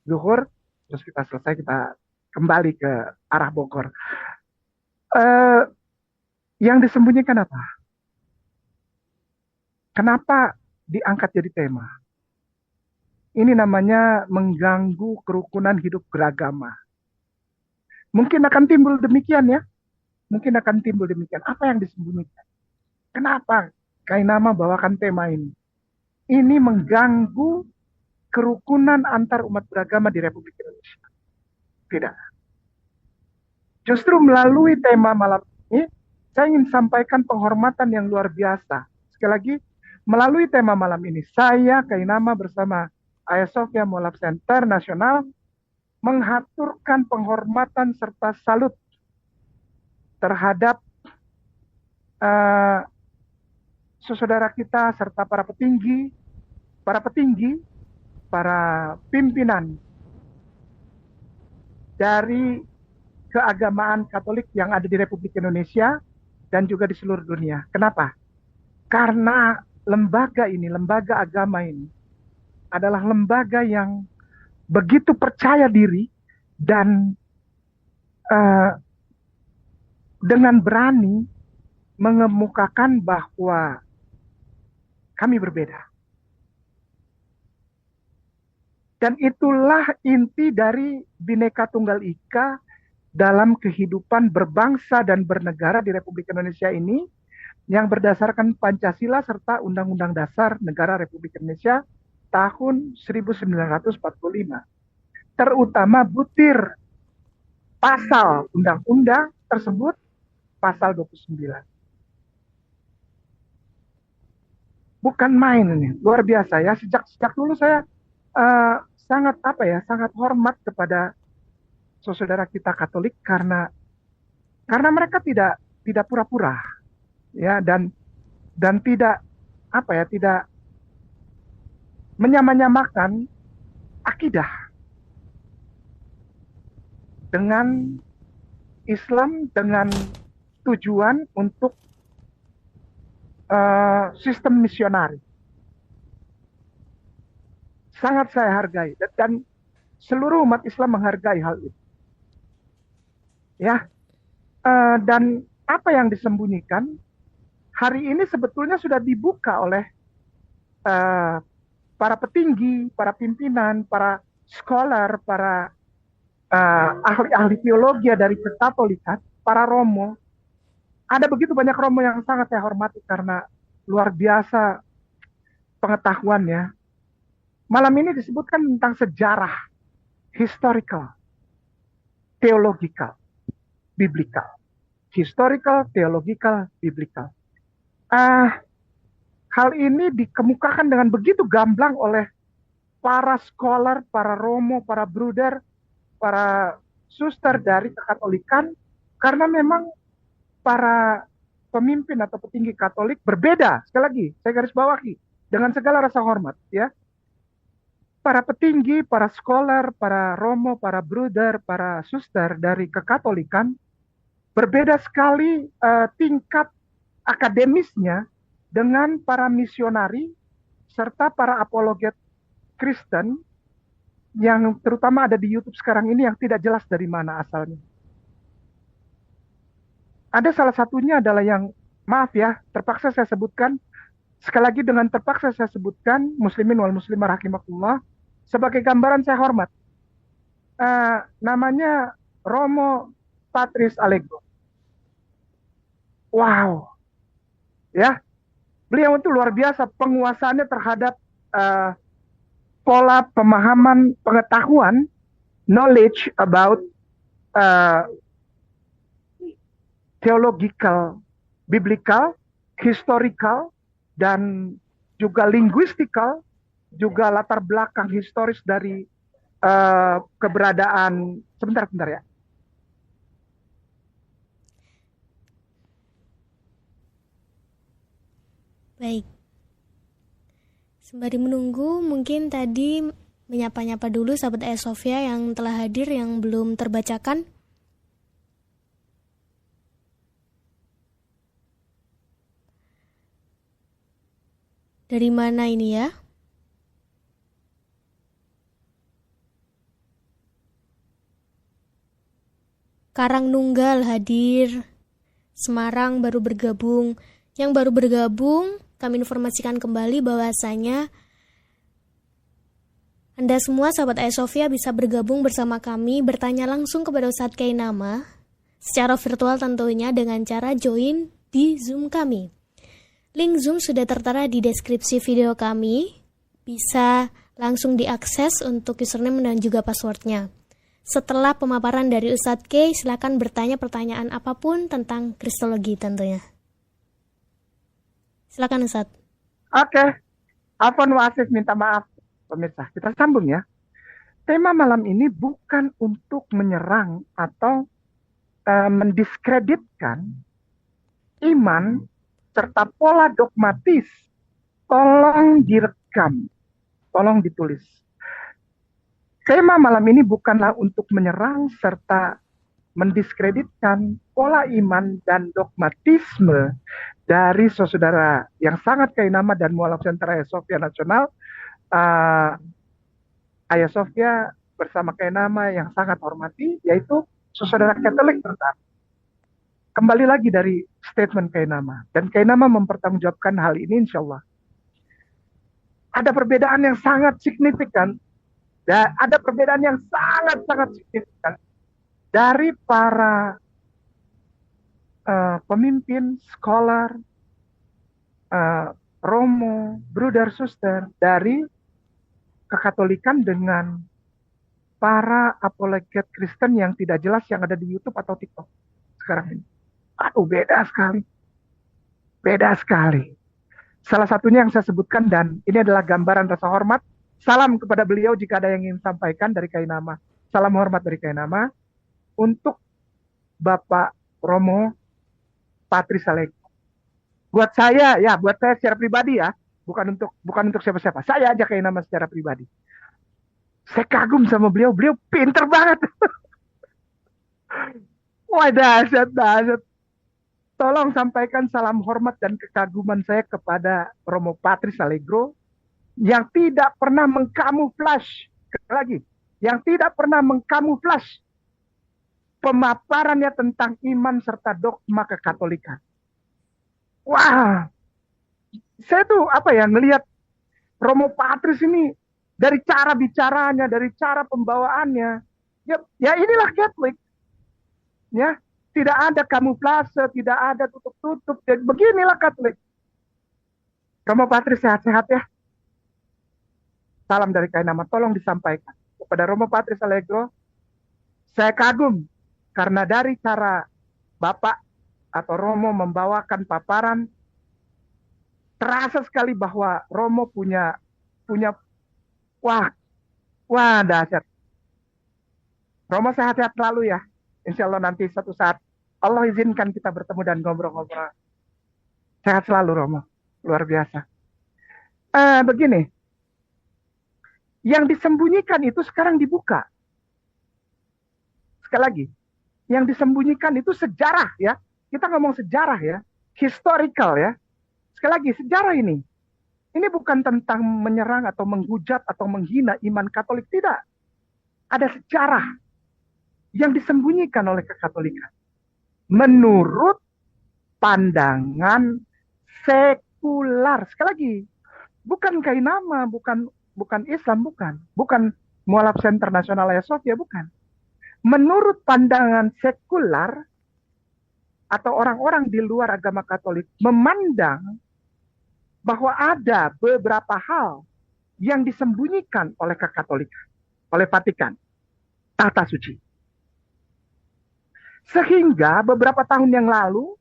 zuhur, terus kita selesai, kita kembali ke arah Bogor. Eh, yang disembunyikan apa? Kenapa diangkat jadi tema? Ini namanya mengganggu kerukunan hidup beragama. Mungkin akan timbul demikian ya. Mungkin akan timbul demikian. Apa yang disembunyikan? Kenapa Kainama bawakan tema ini? Ini mengganggu kerukunan antar umat beragama di Republik Indonesia. Tidak. Justru melalui tema malam ini, saya ingin sampaikan penghormatan yang luar biasa. Sekali lagi, melalui tema malam ini, saya Kainama bersama Ayasofya Molaf Center Nasional menghaturkan penghormatan serta salut terhadap uh, saudara kita serta para petinggi, para pimpinan dari keagamaan Katolik yang ada di Republik Indonesia dan juga di seluruh dunia. Kenapa? Karena lembaga ini, lembaga agama ini adalah lembaga yang begitu percaya diri dan uh, dengan berani mengemukakan bahwa kami berbeda. Dan itulah inti dari Bhinneka Tunggal Ika dalam kehidupan berbangsa dan bernegara di Republik Indonesia ini yang berdasarkan Pancasila serta Undang-Undang Dasar Negara Republik Indonesia tahun 1945. Terutama butir pasal undang-undang tersebut, pasal 29. Bukan main ini, luar biasa ya. Sejak dulu saya uh, sangat apa ya, sangat hormat kepada saudara kita Katolik karena mereka tidak pura-pura ya, dan tidak apa ya, tidak menyamanyamakan akidah dengan Islam dengan tujuan untuk sistem misionari. Sangat saya hargai dan seluruh umat Islam menghargai hal itu. Ya, dan apa yang disembunyikan hari ini sebetulnya sudah dibuka oleh uh, para petinggi, para pimpinan, para scholar, para ahli-ahli teologi dari Kekatolikan, para romo. Ada begitu banyak romo yang sangat saya hormati karena luar biasa pengetahuannya. Malam ini disebutkan tentang sejarah, historical, theological, biblical. Historical, theological, biblical. Ah, hal ini dikemukakan dengan begitu gamblang oleh para scholar, para romo, para bruder, para suster dari Kekatolikan, karena memang para pemimpin atau petinggi Katolik berbeda. Sekali lagi, saya garis bawahi dengan segala rasa hormat, ya. Para petinggi, para scholar, para romo, para bruder, para suster dari Kekatolikan berbeda sekali tingkat akademisnya dengan para misionari serta para apologet Kristen yang terutama ada di YouTube sekarang ini yang tidak jelas dari mana asalnya. Ada salah satunya adalah yang, maaf ya, terpaksa saya sebutkan, sekali lagi dengan terpaksa saya sebutkan, muslimin wal muslimah rahimakumullah, sebagai gambaran saya hormat. Namanya Romo Patris Allegro. Wow, ya, beliau itu luar biasa penguasaannya terhadap uh, pola pemahaman pengetahuan, knowledge about uh, theological, biblical, historical, dan juga linguistikal, juga latar belakang historis dari keberadaan, sebentar ya. Baik, sembari menunggu, mungkin tadi menyapa-nyapa dulu sahabat Ayasofya yang telah hadir yang belum terbacakan. Dari mana ini ya? Karangnunggal hadir. Semarang baru bergabung. Yang baru bergabung, kami informasikan kembali bahwasanya Anda semua sahabat Ayasofya bisa bergabung bersama kami, bertanya langsung kepada Ustadz Kainama secara virtual tentunya dengan cara join di Zoom kami. Link Zoom sudah tertera di deskripsi video kami. Bisa langsung diakses untuk username dan juga passwordnya. Setelah pemaparan dari Ustadz K, silakan bertanya pertanyaan apapun tentang kristologi tentunya. Silakan Ustadz. Oke. Afwan wa asif, minta maaf pemirsa. Kita sambung ya. Tema malam ini bukan untuk menyerang atau mendiskreditkan iman serta pola dogmatis. Tolong direkam, tolong ditulis. Tema malam ini bukanlah untuk menyerang serta mendiskreditkan pola iman dan dogmatisme dari saudara yang sangat kainama dan mualaf Center Ayasofya Nasional, Ayasofya bersama kainama yang sangat hormati, yaitu saudara Katolik terutama. Kembali lagi dari statement kainama, dan kainama mempertanggungjawabkan hal ini insya Allah. Ada perbedaan yang sangat signifikan, dan ada perbedaan yang sangat-sangat signifikan dari para pemimpin, scholar, romo, brother, suster dari kekatolikan dengan para apologet Kristen yang tidak jelas yang ada di YouTube atau TikTok sekarang ini. Aduh, beda sekali. Beda sekali. Salah satunya yang saya sebutkan, dan ini adalah gambaran rasa hormat. Salam kepada beliau jika ada yang ingin sampaikan dari kainama. Salam hormat dari kainama untuk Bapak Romo Patris Allegro. Buat saya secara pribadi ya, bukan untuk siapa-siapa. Saya aja kainama secara pribadi. Saya kagum sama beliau pinter banget. Wah, dahsyat. Tolong sampaikan salam hormat dan kekaguman saya kepada Romo Patris Allegro yang tidak pernah mengkamuflas, lagi, yang tidak pernah mengkamuflas pemaparannya tentang iman serta dogma kekatolikan. Wah, saya tuh ngelihat Romo Patris ini dari cara bicaranya, dari cara pembawaannya, ya inilah Katolik, ya, tidak ada kamuflase, tidak ada tutup-tutup, jadi beginilah Katolik. Romo Patris sehat-sehat ya. Salam dari kainama, tolong disampaikan kepada Romo Patris Allegro. Saya kagum karena dari cara Bapak atau Romo membawakan paparan, terasa sekali bahwa Romo punya wah dahsyat. Romo sehat-sehat selalu ya. Insya Allah nanti suatu saat Allah izinkan kita bertemu dan ngobrol-ngobrol. Sehat selalu Romo, luar biasa. Begini, yang disembunyikan itu sekarang dibuka. Sekali lagi, yang disembunyikan itu sejarah ya. Kita ngomong sejarah ya, historical ya. Sekali lagi, sejarah ini bukan tentang menyerang atau menghujat atau menghina iman Katolik, tidak. Ada sejarah yang disembunyikan oleh kekatolikan menurut pandangan sekular. Sekali lagi, bukan kainama, bukan Islam, bukan mualaf Center Nasional Ayasofya, bukan. Menurut pandangan sekular atau orang-orang di luar agama Katolik memandang bahwa ada beberapa hal yang disembunyikan oleh kekatolikan, oleh Vatikan, tahta suci. Sehingga beberapa tahun yang lalu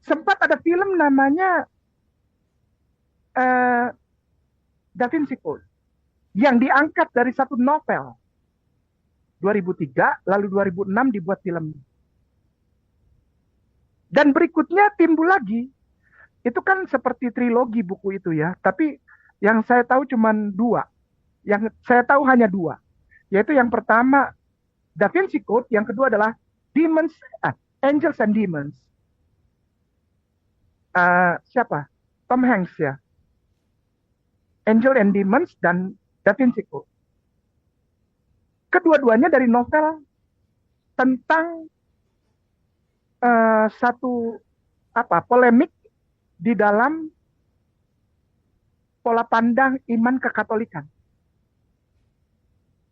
sempat ada film namanya Da Vinci Code yang diangkat dari satu novel 2003, lalu 2006 dibuat film. Dan berikutnya timbul lagi. Itu kan seperti trilogi buku itu ya. Tapi yang saya tahu cuma 2. Yang saya tahu hanya 2. Yaitu yang pertama Da Vinci Code, yang kedua adalah Angels and Demons. Siapa? Tom Hanks ya. Angel and Demons dan Da Vinci Code. Kedua-duanya dari novel tentang satu polemik di dalam pola pandang iman kekatolikan.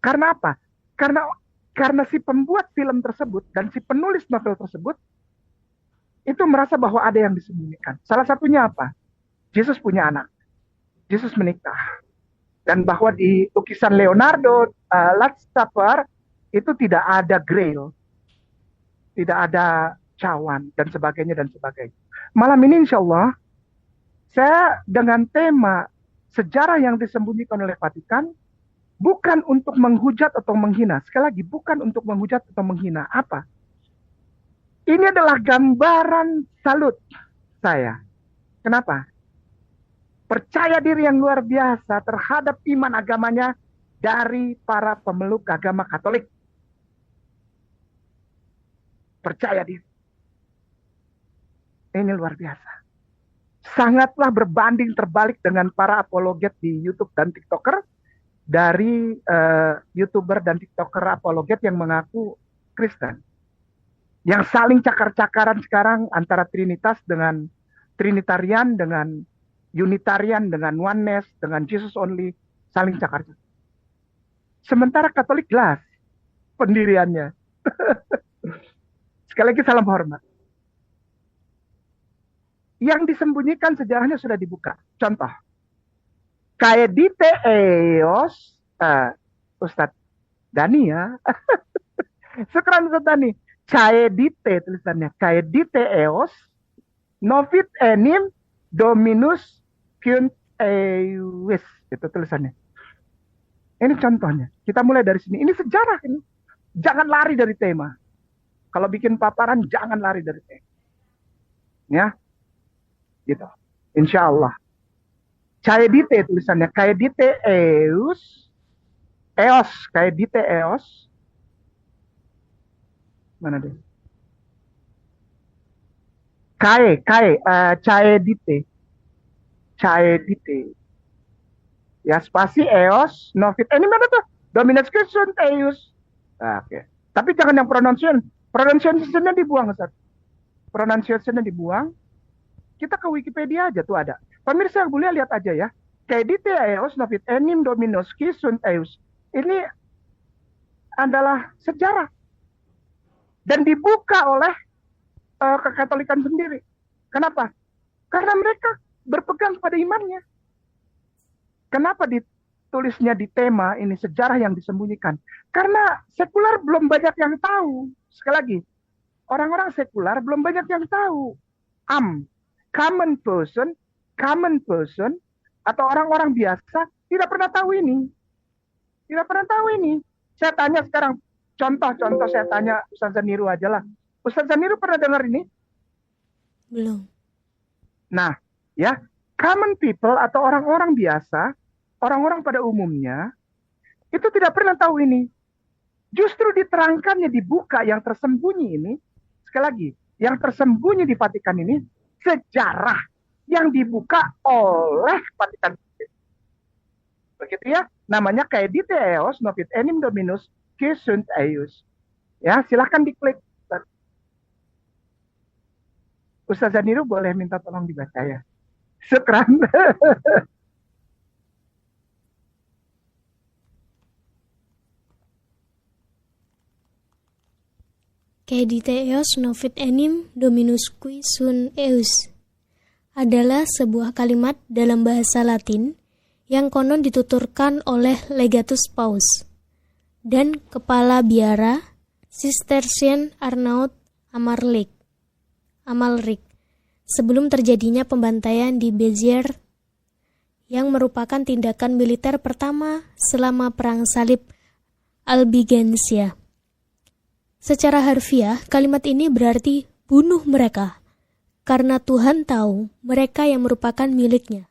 Karena apa? Karena si pembuat film tersebut dan si penulis novel tersebut itu merasa bahwa ada yang disembunyikan. Salah satunya apa? Yesus punya anak. Yesus menikah. Dan bahwa di lukisan Leonardo Last Supper itu tidak ada grail, tidak ada cawan dan sebagainya dan sebagainya. Malam ini insya Allah saya dengan tema sejarah yang disembunyikan oleh Vatikan bukan untuk menghujat atau menghina. Sekali lagi, bukan untuk menghujat atau menghina. Apa? Ini adalah gambaran salut saya. Kenapa? Percaya diri yang luar biasa terhadap iman agamanya dari para pemeluk agama Katolik. Percaya diri. Ini luar biasa. Sangatlah berbanding terbalik dengan para apologet di YouTube dan TikToker, dari YouTuber dan TikToker apologet yang mengaku Kristen. Yang saling cakar-cakaran sekarang antara Trinitas dengan Trinitarian, dengan Unitarian, dengan Oneness, dengan Jesus Only, saling cakar-cakar. Sementara Katolik jelas pendiriannya. Sekali lagi salam hormat. Yang disembunyikan sejarahnya sudah dibuka. Contoh, Caedite Eos, Ustadz Dani ya. Sekarang Ustadz Dani. Caedite tulisannya. Caedite Eos, Novit Enim, Dominus Cunt Eius. Itu tulisannya. Ini contohnya. Kita mulai dari sini. Ini sejarah ini. Jangan lari dari tema. Kalau bikin paparan, jangan lari dari tema. Ya. Gitu. Insya Allah. Caedite tulisannya. Caedite Eus. Eos. Caedite Eos. Mana deh? Caedite. Caedite. Ya, spasi Eos, Novit. Ini mana tuh? Dominus Christus Eius. Nah, oke. Tapi jangan yang pronunciation. Pronunciation-nya dibuang, Ustaz. Pronunciation-nya dibuang. Kita ke Wikipedia aja tuh ada. Pemirsa yang boleh lihat aja ya. Caedite Eos, Novit Enim, Dominus Christus Eius. Ini adalah sejarah. Dan dibuka oleh kekatolikan sendiri. Kenapa? Karena mereka berpegang pada imannya. Kenapa ditulisnya di tema ini sejarah yang disembunyikan? Karena sekular belum banyak yang tahu. Sekali lagi, orang-orang sekular belum banyak yang tahu. Common person, atau orang-orang biasa tidak pernah tahu ini. Tidak pernah tahu ini. Saya tanya sekarang, contoh saya tanya Ustaz Zaniru aja lah. Ustaz Zaniru pernah dengar ini? Belum. Nah, ya, common people atau orang-orang biasa, orang-orang pada umumnya, itu tidak pernah tahu ini. Justru diterangkannya, dibuka yang tersembunyi ini, sekali lagi, yang tersembunyi di Vatikan ini, sejarah yang dibuka oleh Vatikan. Begitu ya, namanya Caedite Eos, Novit Enim Dominus, Christus Eius. Ya, silahkan diklik. Ustaz Zaniru boleh minta tolong dibaca ya. Syukran. Caedite Eos Novit Enim Dominus Qui Sunt Eius adalah sebuah kalimat dalam bahasa Latin yang konon dituturkan oleh Legatus Paus dan Kepala Biara Cistercian Arnaud Amalric sebelum terjadinya pembantaian di Béziers yang merupakan tindakan militer pertama selama Perang Salib Albigensia. Secara harfiah, kalimat ini berarti bunuh mereka, karena Tuhan tahu mereka yang merupakan miliknya.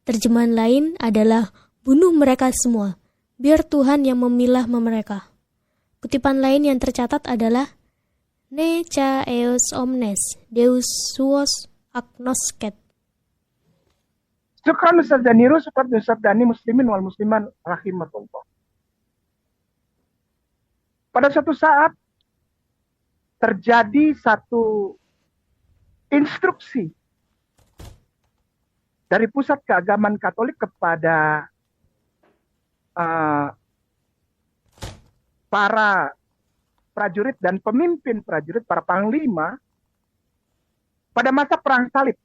Terjemahan lain adalah bunuh mereka semua, biar Tuhan yang memilah mereka. Kutipan lain yang tercatat adalah Ne cha eos omnes, Deus suos agnosket. Syukran Ustaz Zaniru, syukran Ustaz Dani, muslimin wal musliman rahimatullah. Pada suatu saat terjadi satu instruksi dari pusat keagamaan Katolik kepada para prajurit dan pemimpin prajurit, para panglima, pada masa perang salib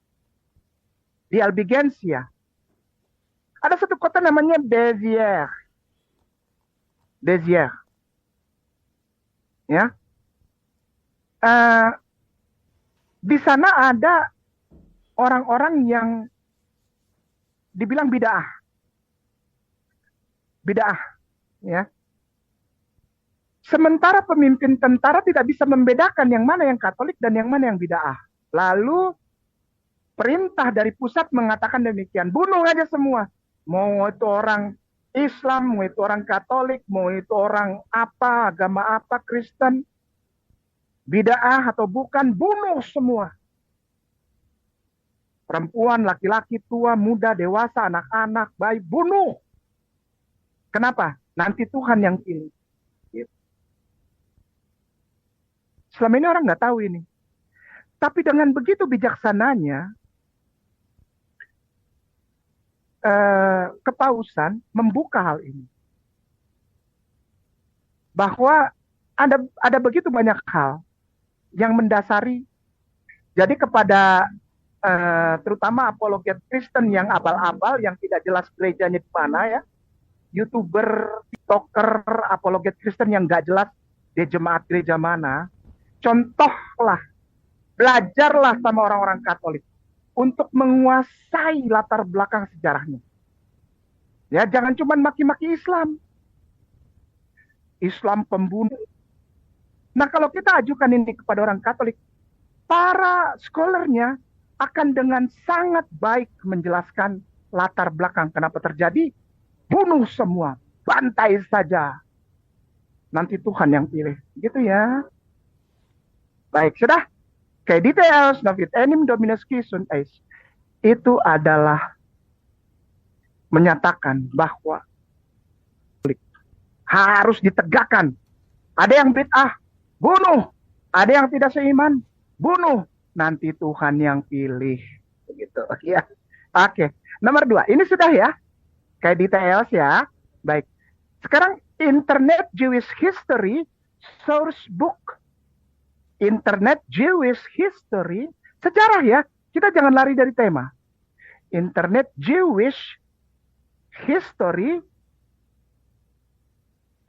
di Albigensia. Ada satu kota namanya Béziers. Ya. Di sana ada orang-orang yang dibilang bid'ah. Ya. Sementara pemimpin tentara tidak bisa membedakan yang mana yang Katolik dan yang mana yang bid'ah. Lalu perintah dari pusat mengatakan demikian, bunuh aja semua. Mau itu orang Islam, mau itu orang Katolik, mau itu orang apa, agama apa, Kristen, bid'ah atau bukan, bunuh semua. Perempuan, laki-laki, tua, muda, dewasa, anak-anak, bayi, bunuh. Kenapa? Nanti Tuhan yang pilih. Selama ini orang nggak tahu ini. Tapi dengan begitu bijaksananya, kepausan membuka hal ini. Bahwa ada begitu banyak hal yang mendasari. Jadi kepada terutama apologet Kristen yang abal-abal, yang tidak jelas gerejanya di mana ya, YouTuber, TikToker, apologet Kristen yang nggak jelas di jemaat gereja mana, contohlah, belajarlah sama orang-orang Katolik untuk menguasai latar belakang sejarahnya. Ya, jangan cuma maki-maki Islam. Islam pembunuh. Nah, kalau kita ajukan ini kepada orang Katolik, para scholarnya akan dengan sangat baik menjelaskan latar belakang kenapa terjadi. Bunuh semua, bantai saja. Nanti Tuhan yang pilih. Gitu ya. Baik, sudah. Kayak details, David enim dominus qui sunt eis. Itu adalah menyatakan bahwa harus ditegakkan. Ada yang bid'ah, bunuh. Ada yang tidak seiman, bunuh. Nanti Tuhan yang pilih. Begitu ya. Oke. Nomor 2, ini sudah ya. Kayak details ya. Baik. Sekarang Internet Jewish History Source Book. Internet Jewish History, sejarah ya, kita jangan lari dari tema. Internet Jewish History,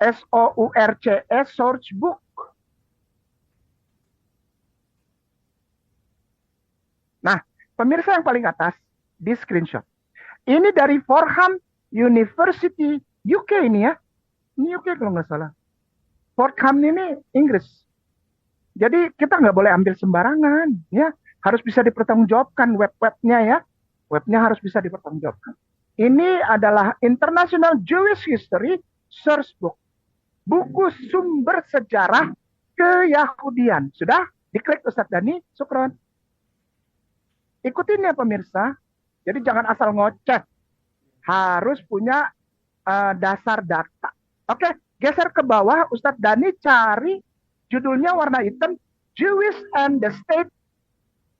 SOURCS, Source Book. Nah, pemirsa yang paling atas, di screenshot. Ini dari Fordham University, UK ini ya. Ini UK kalau nggak salah. Fordham ini Inggris. Jadi kita nggak boleh ambil sembarangan, ya. Harus bisa dipertanggungjawabkan web-webnya ya. Webnya harus bisa dipertanggungjawabkan. Ini adalah International Jewish History Source Book. Buku sumber sejarah Keyahudian. Sudah? Diklik Ustadz Dani, Sukron. Ikutin ya pemirsa. Jadi jangan asal ngoceh. Harus punya dasar data. Oke, geser ke bawah. Ustadz Dani cari judulnya warna hitam, Jewish and the State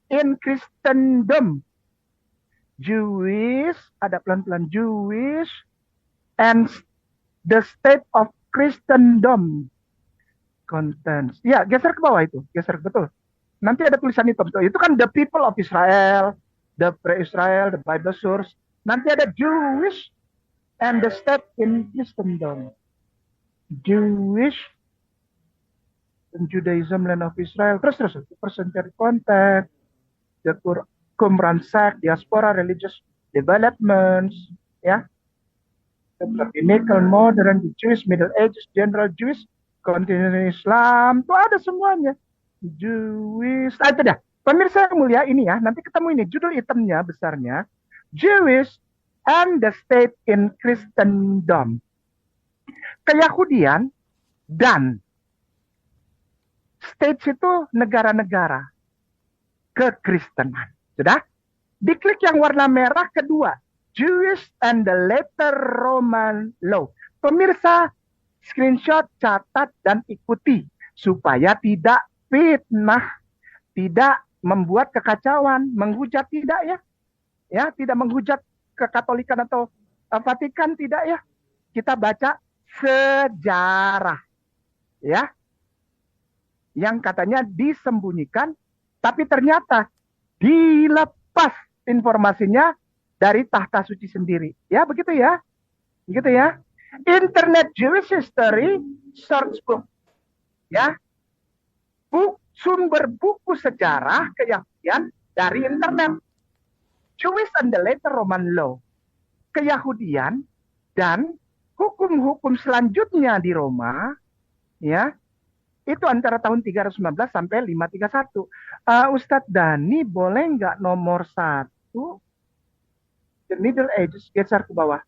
in Christendom. Jewish, ada pelan-pelan, Jewish and the State of Christendom. Contents. Ya, geser ke bawah itu. Geser, betul. Nanti ada tulisan hitam. Itu kan the people of Israel, the pre-Israel, the Bible source. Nanti ada Jewish and the State in Christendom. Jewish Judaism, land of Israel, terus percentage content, the Qumran sect, diaspora, religious developments, ya, the rabbinical, modern, the Jewish, Middle Ages, general Jewish, continuing Islam, itu ada semuanya. Jewish, itu dah. Pemirsa yang mulia ini ya, nanti ketemu ini judul hitamnya besarnya, Jewish and the State in Christendom. Keyahudian dan states itu negara-negara kekristenan. Sudah? Diklik yang warna merah kedua. Jewish and the later Roman law. Pemirsa, screenshot, catat, dan ikuti. Supaya tidak memfitnah, tidak membuat kekacauan, menghujat tidak ya. Ya, tidak menghujat kekatolikan atau Vatikan tidak ya. Kita baca sejarah ya. Yang katanya disembunyikan, tapi ternyata dilepas informasinya dari tahta suci sendiri. Ya, begitu ya. Begitu ya. Internet Jewish History Source Book. Ya. Sumber buku sejarah Yahudian dari internet. Jewish and the later Roman law. Keyahudian dan hukum-hukum selanjutnya di Roma, ya, itu antara tahun 319 sampai 531. Ustadz Dani, boleh nggak nomor 1? The Middle Ages, geser ke bawah.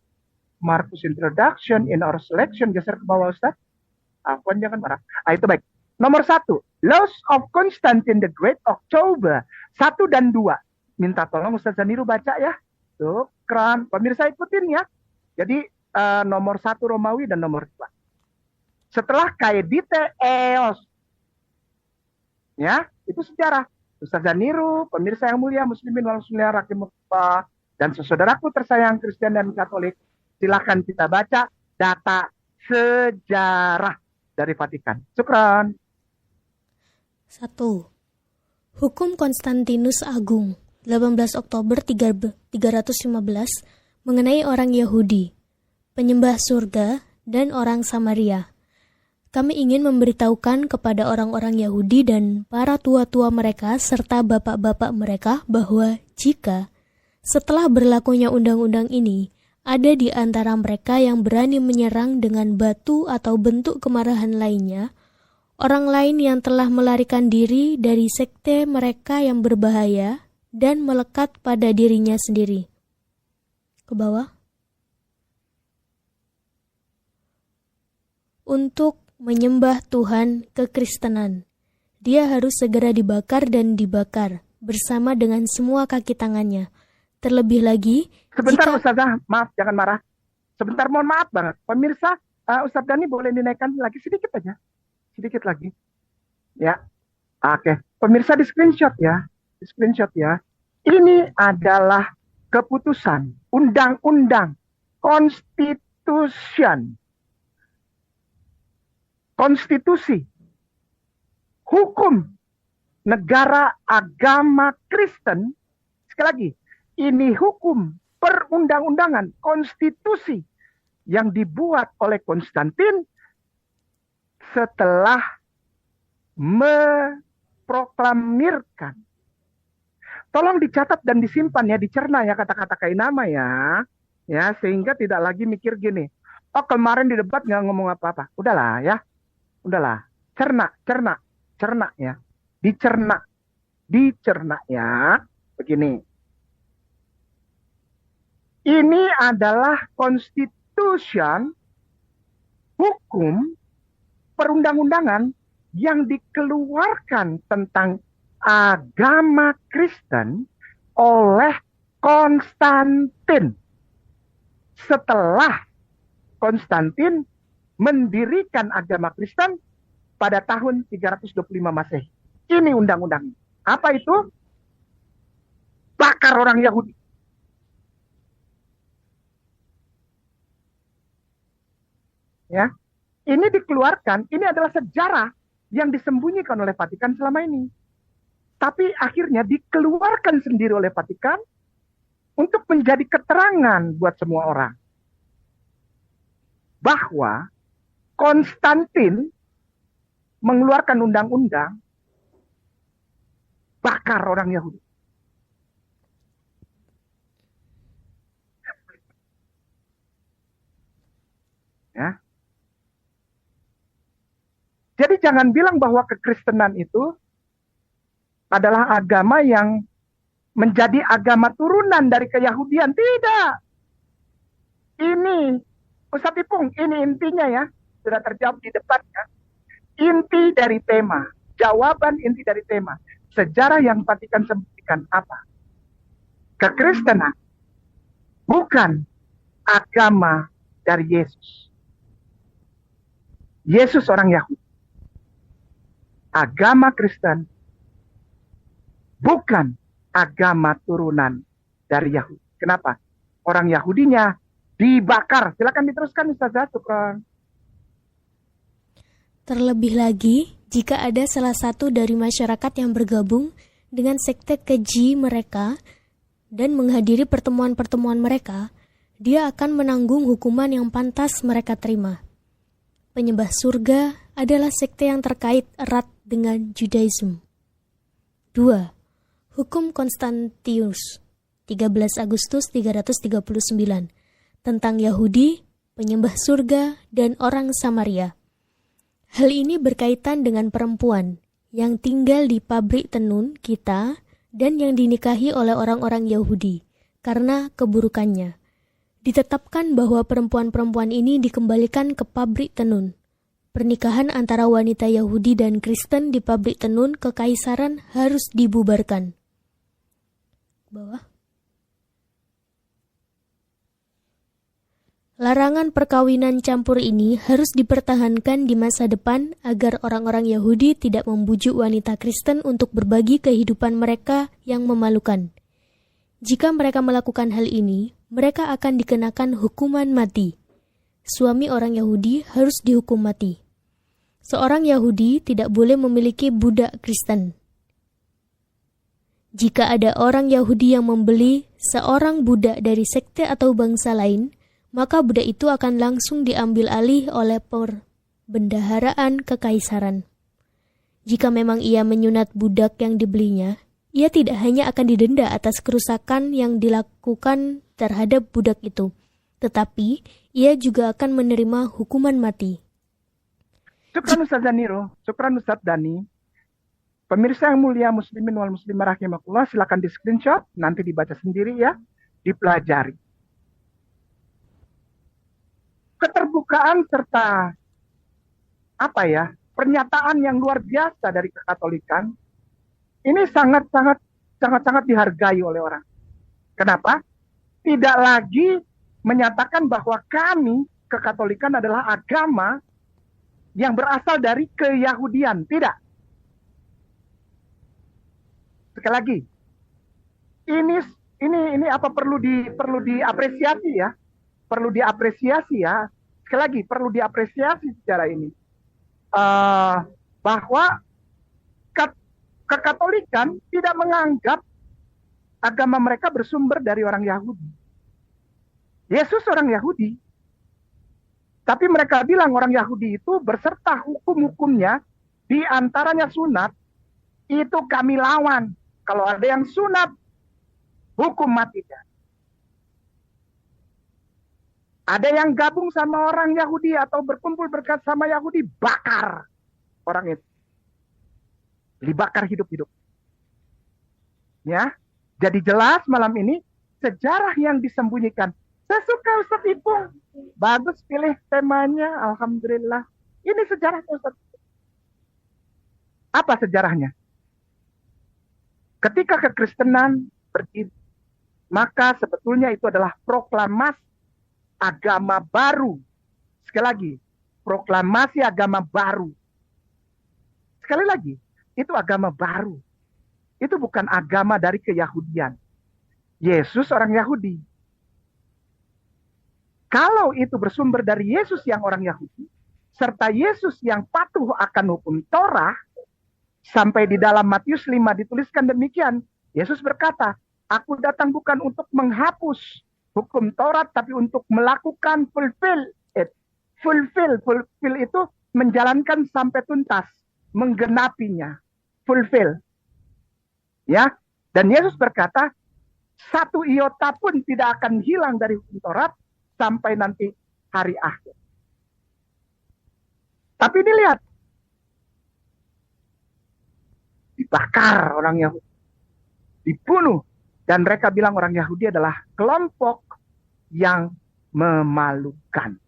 Marcus Introduction in our selection, geser ke bawah Ustadz. Afwan, jangan marah. Itu baik. Nomor 1, Laws of Constantine the Great, Oktober 1 dan 2. Minta tolong Ustadz Zaniru baca ya. Tuh, keren. Pemirsa ikutin ya. Jadi nomor 1 Romawi dan nomor 2. Setelah Kaedite Eos. Ya, itu sejarah. Ustadz Zaniru, pemirsa yang mulia, muslimin wal muslimat rahimahullah, dan saudaraku tersayang Kristen dan Katolik, silakan kita baca data sejarah dari Vatikan. Syukran. 1. Hukum Konstantinus Agung 18 Oktober 315 mengenai orang Yahudi, penyembah surga, dan orang Samaria. Kami ingin memberitahukan kepada orang-orang Yahudi dan para tua-tua mereka serta bapak-bapak mereka bahwa jika setelah berlakunya undang-undang ini, ada di antara mereka yang berani menyerang dengan batu atau bentuk kemarahan lainnya, orang lain yang telah melarikan diri dari sekte mereka yang berbahaya dan melekat pada dirinya sendiri. Ke bawah. Untuk menyembah Tuhan kekristenan, dia harus segera dibakar dan dibakar bersama dengan semua kaki tangannya. Terlebih lagi, sebentar Ustazah, maaf jangan marah. Sebentar, mohon maaf banget. Pemirsa, Ustaz Dani boleh dinaikkan lagi sedikit aja. Sedikit lagi. Ya. Oke. Pemirsa di screenshot ya. Di screenshot ya. Ini adalah keputusan undang-undang konstitusi hukum negara agama Kristen. Sekali lagi, ini hukum perundang-undangan konstitusi yang dibuat oleh Konstantin setelah memproklamirkan. Tolong dicatat dan disimpan ya, dicerna ya kata-kata Kainama ya. Ya, sehingga tidak lagi mikir gini. Oh, kemarin di debat nggak ngomong apa-apa. Udahlah ya. Udahlah. Cerna ya. Dicerna ya. Begini. Ini adalah konstitusi hukum perundang-undangan yang dikeluarkan tentang agama Kristen oleh Konstantin. Setelah Konstantin mendirikan agama Kristen pada tahun 325 Masehi. Ini undang-undang. Apa itu? Bakar orang Yahudi. Ya, ini dikeluarkan, ini adalah sejarah yang disembunyikan oleh Vatikan selama ini. Tapi akhirnya dikeluarkan sendiri oleh Vatikan untuk menjadi keterangan buat semua orang. Bahwa Konstantin mengeluarkan undang-undang bakar orang Yahudi. Ya. Jadi jangan bilang bahwa kekristenan itu adalah agama yang menjadi agama turunan dari keyahudian. Tidak. Ini, Ustaz Ipung, ini intinya ya. Sudah terjawab di depan ya. Inti dari tema. Jawaban inti dari tema. Sejarah yang Vatikan sebutkan apa? Kekristenan bukan agama dari Yesus. Yesus orang Yahudi. agama Kristen bukan agama turunan dari Yahudi. Kenapa? Orang Yahudinya dibakar. Silakan diteruskan Ustazah. Syukran. Terlebih lagi, jika ada salah satu dari masyarakat yang bergabung dengan sekte keji mereka dan menghadiri pertemuan-pertemuan mereka, dia akan menanggung hukuman yang pantas mereka terima. Penyembah surga adalah sekte yang terkait erat dengan Judaism. 2. Hukum Konstantius 13 Agustus 339 tentang Yahudi, penyembah surga, dan orang Samaria. Hal ini berkaitan dengan perempuan yang tinggal di pabrik tenun kita dan yang dinikahi oleh orang-orang Yahudi karena keburukannya. Ditetapkan bahwa perempuan-perempuan ini dikembalikan ke pabrik tenun. Pernikahan antara wanita Yahudi dan Kristen di pabrik tenun kekaisaran harus dibubarkan. Bawah. Larangan perkawinan campur ini harus dipertahankan di masa depan agar orang-orang Yahudi tidak membujuk wanita Kristen untuk berbagi kehidupan mereka yang memalukan. Jika mereka melakukan hal ini, mereka akan dikenakan hukuman mati. Suami orang Yahudi harus dihukum mati. Seorang Yahudi tidak boleh memiliki budak Kristen. Jika ada orang Yahudi yang membeli seorang budak dari sekte atau bangsa lain, maka budak itu akan langsung diambil alih oleh perbendaharaan kekaisaran. Jika memang ia menyunat budak yang dibelinya, ia tidak hanya akan didenda atas kerusakan yang dilakukan terhadap budak itu, tetapi ia juga akan menerima hukuman mati. Syukran Ustaz Daniro, syukran Ustaz Dani. Pemirsa yang mulia muslimin wal muslimah rahimakumullah, silakan di screenshot, nanti dibaca sendiri ya, dipelajari. Keterbukaan serta pernyataan yang luar biasa dari kekatolikan ini sangat dihargai oleh orang. Kenapa? Tidak lagi menyatakan bahwa kami kekatolikan adalah agama yang berasal dari keyahudian. Tidak. Sekali lagi, ini perlu diapresiasi ya. Perlu diapresiasi ya. Sekali lagi, perlu diapresiasi secara ini. Bahwa kekatolikan tidak menganggap agama mereka bersumber dari orang Yahudi. Yesus orang Yahudi. Tapi mereka bilang orang Yahudi itu berserta hukum-hukumnya, di antaranya sunat, itu kami lawan. Kalau ada yang sunat, hukum matinya. Ada yang gabung sama orang Yahudi atau berkumpul berkat sama Yahudi, bakar orang itu. Dibakar hidup-hidup. Ya, jadi jelas malam ini sejarah yang disembunyikan. Saya suka Ustaz Ipung. Bagus pilih temanya, alhamdulillah. Ini sejarah Ustaz. Apa sejarahnya? Ketika kekristenan berdiri, maka sebetulnya itu adalah proklamasi agama baru. Sekali lagi, proklamasi agama baru. Sekali lagi, itu agama baru. Itu bukan agama dari keyahudian. Yesus orang Yahudi. Kalau itu bersumber dari Yesus yang orang Yahudi, serta Yesus yang patuh akan hukum Torah, sampai di dalam Matius 5 dituliskan demikian, Yesus berkata, aku datang bukan untuk menghapus hukum Taurat, tapi untuk melakukan fulfill itu menjalankan sampai tuntas, menggenapinya, fulfill. Ya, dan Yesus berkata, satu iota pun tidak akan hilang dari hukum Taurat sampai nanti hari akhir. Tapi dilihat, dibakar orang Yahudi, dibunuh, dan mereka bilang orang Yahudi adalah kelompok yang memalukan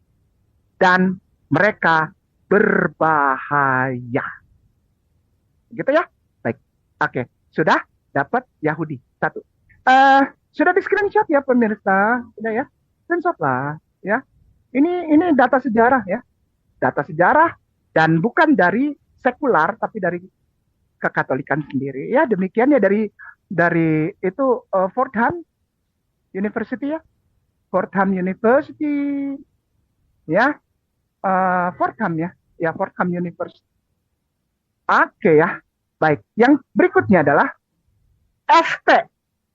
dan mereka berbahaya. Gitu ya? Baik. Oke, sudah dapat Yahudi satu. Sudah di screenshot ya pemirsa, sudah ya? Screenshot lah, ya. Ini data sejarah ya, data sejarah dan bukan dari sekular tapi dari kekatolikan sendiri. Ya demikian ya dari itu Fordham University ya, Fordham University ya, Fordham ya Fordham University. Oke ya, baik. Yang berikutnya adalah ST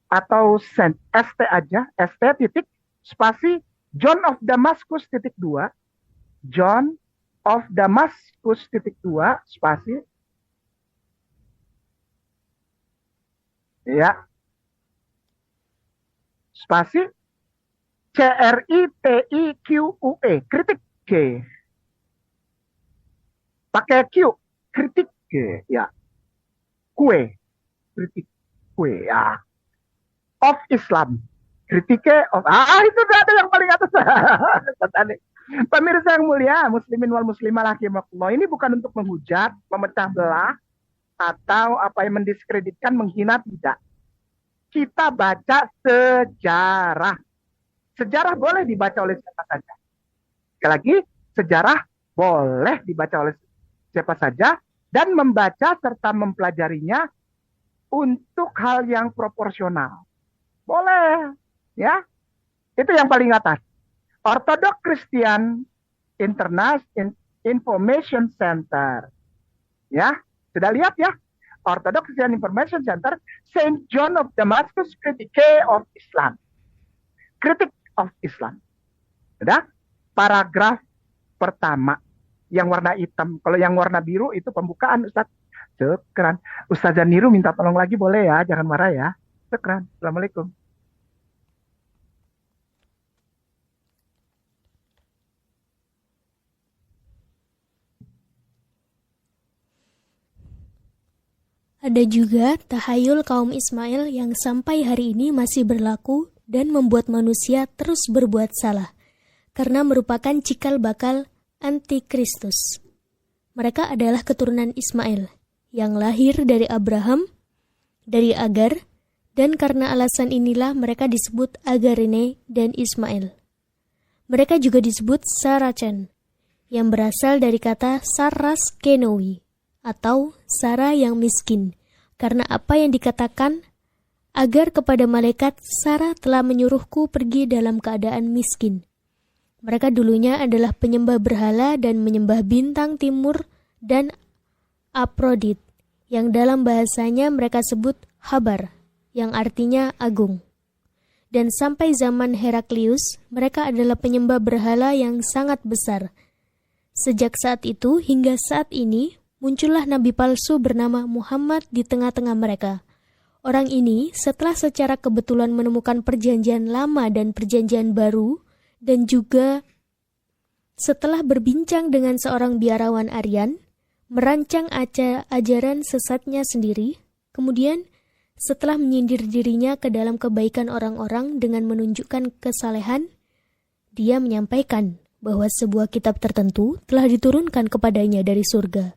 atau ST aja, ST titik spasi John of Damascus titik 2, John of Damascus titik 2 spasi ya spasi CRITIQUE kritik G pakai Q kritik G ya kue kritik kue ya of Islam kritiknya of itu ada yang paling atas. Pemirsa yang mulia, muslimin wal muslimah rahimakumullah, ini bukan untuk menghujat, memecah belah atau apa yang mendiskreditkan, menghina, tidak. Kita baca sejarah. Sejarah boleh dibaca oleh siapa saja. Sekali lagi, sejarah boleh dibaca oleh siapa saja dan membaca serta mempelajarinya untuk hal yang proporsional. Boleh, ya. Itu yang paling atas. Orthodox Christian International Information Center. Ya, sudah lihat ya? Orthodox Christian Information Center, Saint John of Damascus, Critique of Islam. Critique of Islam. Sudah? Paragraf pertama yang warna hitam. Kalau yang warna biru itu pembukaan, Ustaz. Sekeren. Ustazah Niru minta tolong lagi boleh ya, jangan marah ya. Sekeren. Assalamualaikum. Ada juga tahayul kaum Ismail yang sampai hari ini masih berlaku dan membuat manusia terus berbuat salah, karena merupakan cikal bakal antikristus. Mereka adalah keturunan Ismail, yang lahir dari Abraham, dari Agar, dan karena alasan inilah mereka disebut Agarine dan Ismail. Mereka juga disebut Saracen, yang berasal dari kata Saras Kenowi, atau Sarah yang miskin, karena apa yang dikatakan Agar kepada malaikat, Sarah telah menyuruhku pergi dalam keadaan miskin. Mereka dulunya adalah penyembah berhala dan menyembah bintang timur dan Aprodit, yang dalam bahasanya mereka sebut Habar, yang artinya agung. Dan sampai zaman Heraklius, mereka adalah penyembah berhala yang sangat besar. Sejak saat itu hingga saat ini, muncullah nabi palsu bernama Muhammad di tengah-tengah mereka. Orang ini setelah secara kebetulan menemukan perjanjian lama dan perjanjian baru, dan juga setelah berbincang dengan seorang biarawan Aryan, merancang ajaran sesatnya sendiri, kemudian setelah menyindir dirinya ke dalam kebaikan orang-orang dengan menunjukkan kesalehan, dia menyampaikan bahwa sebuah kitab tertentu telah diturunkan kepadanya dari surga.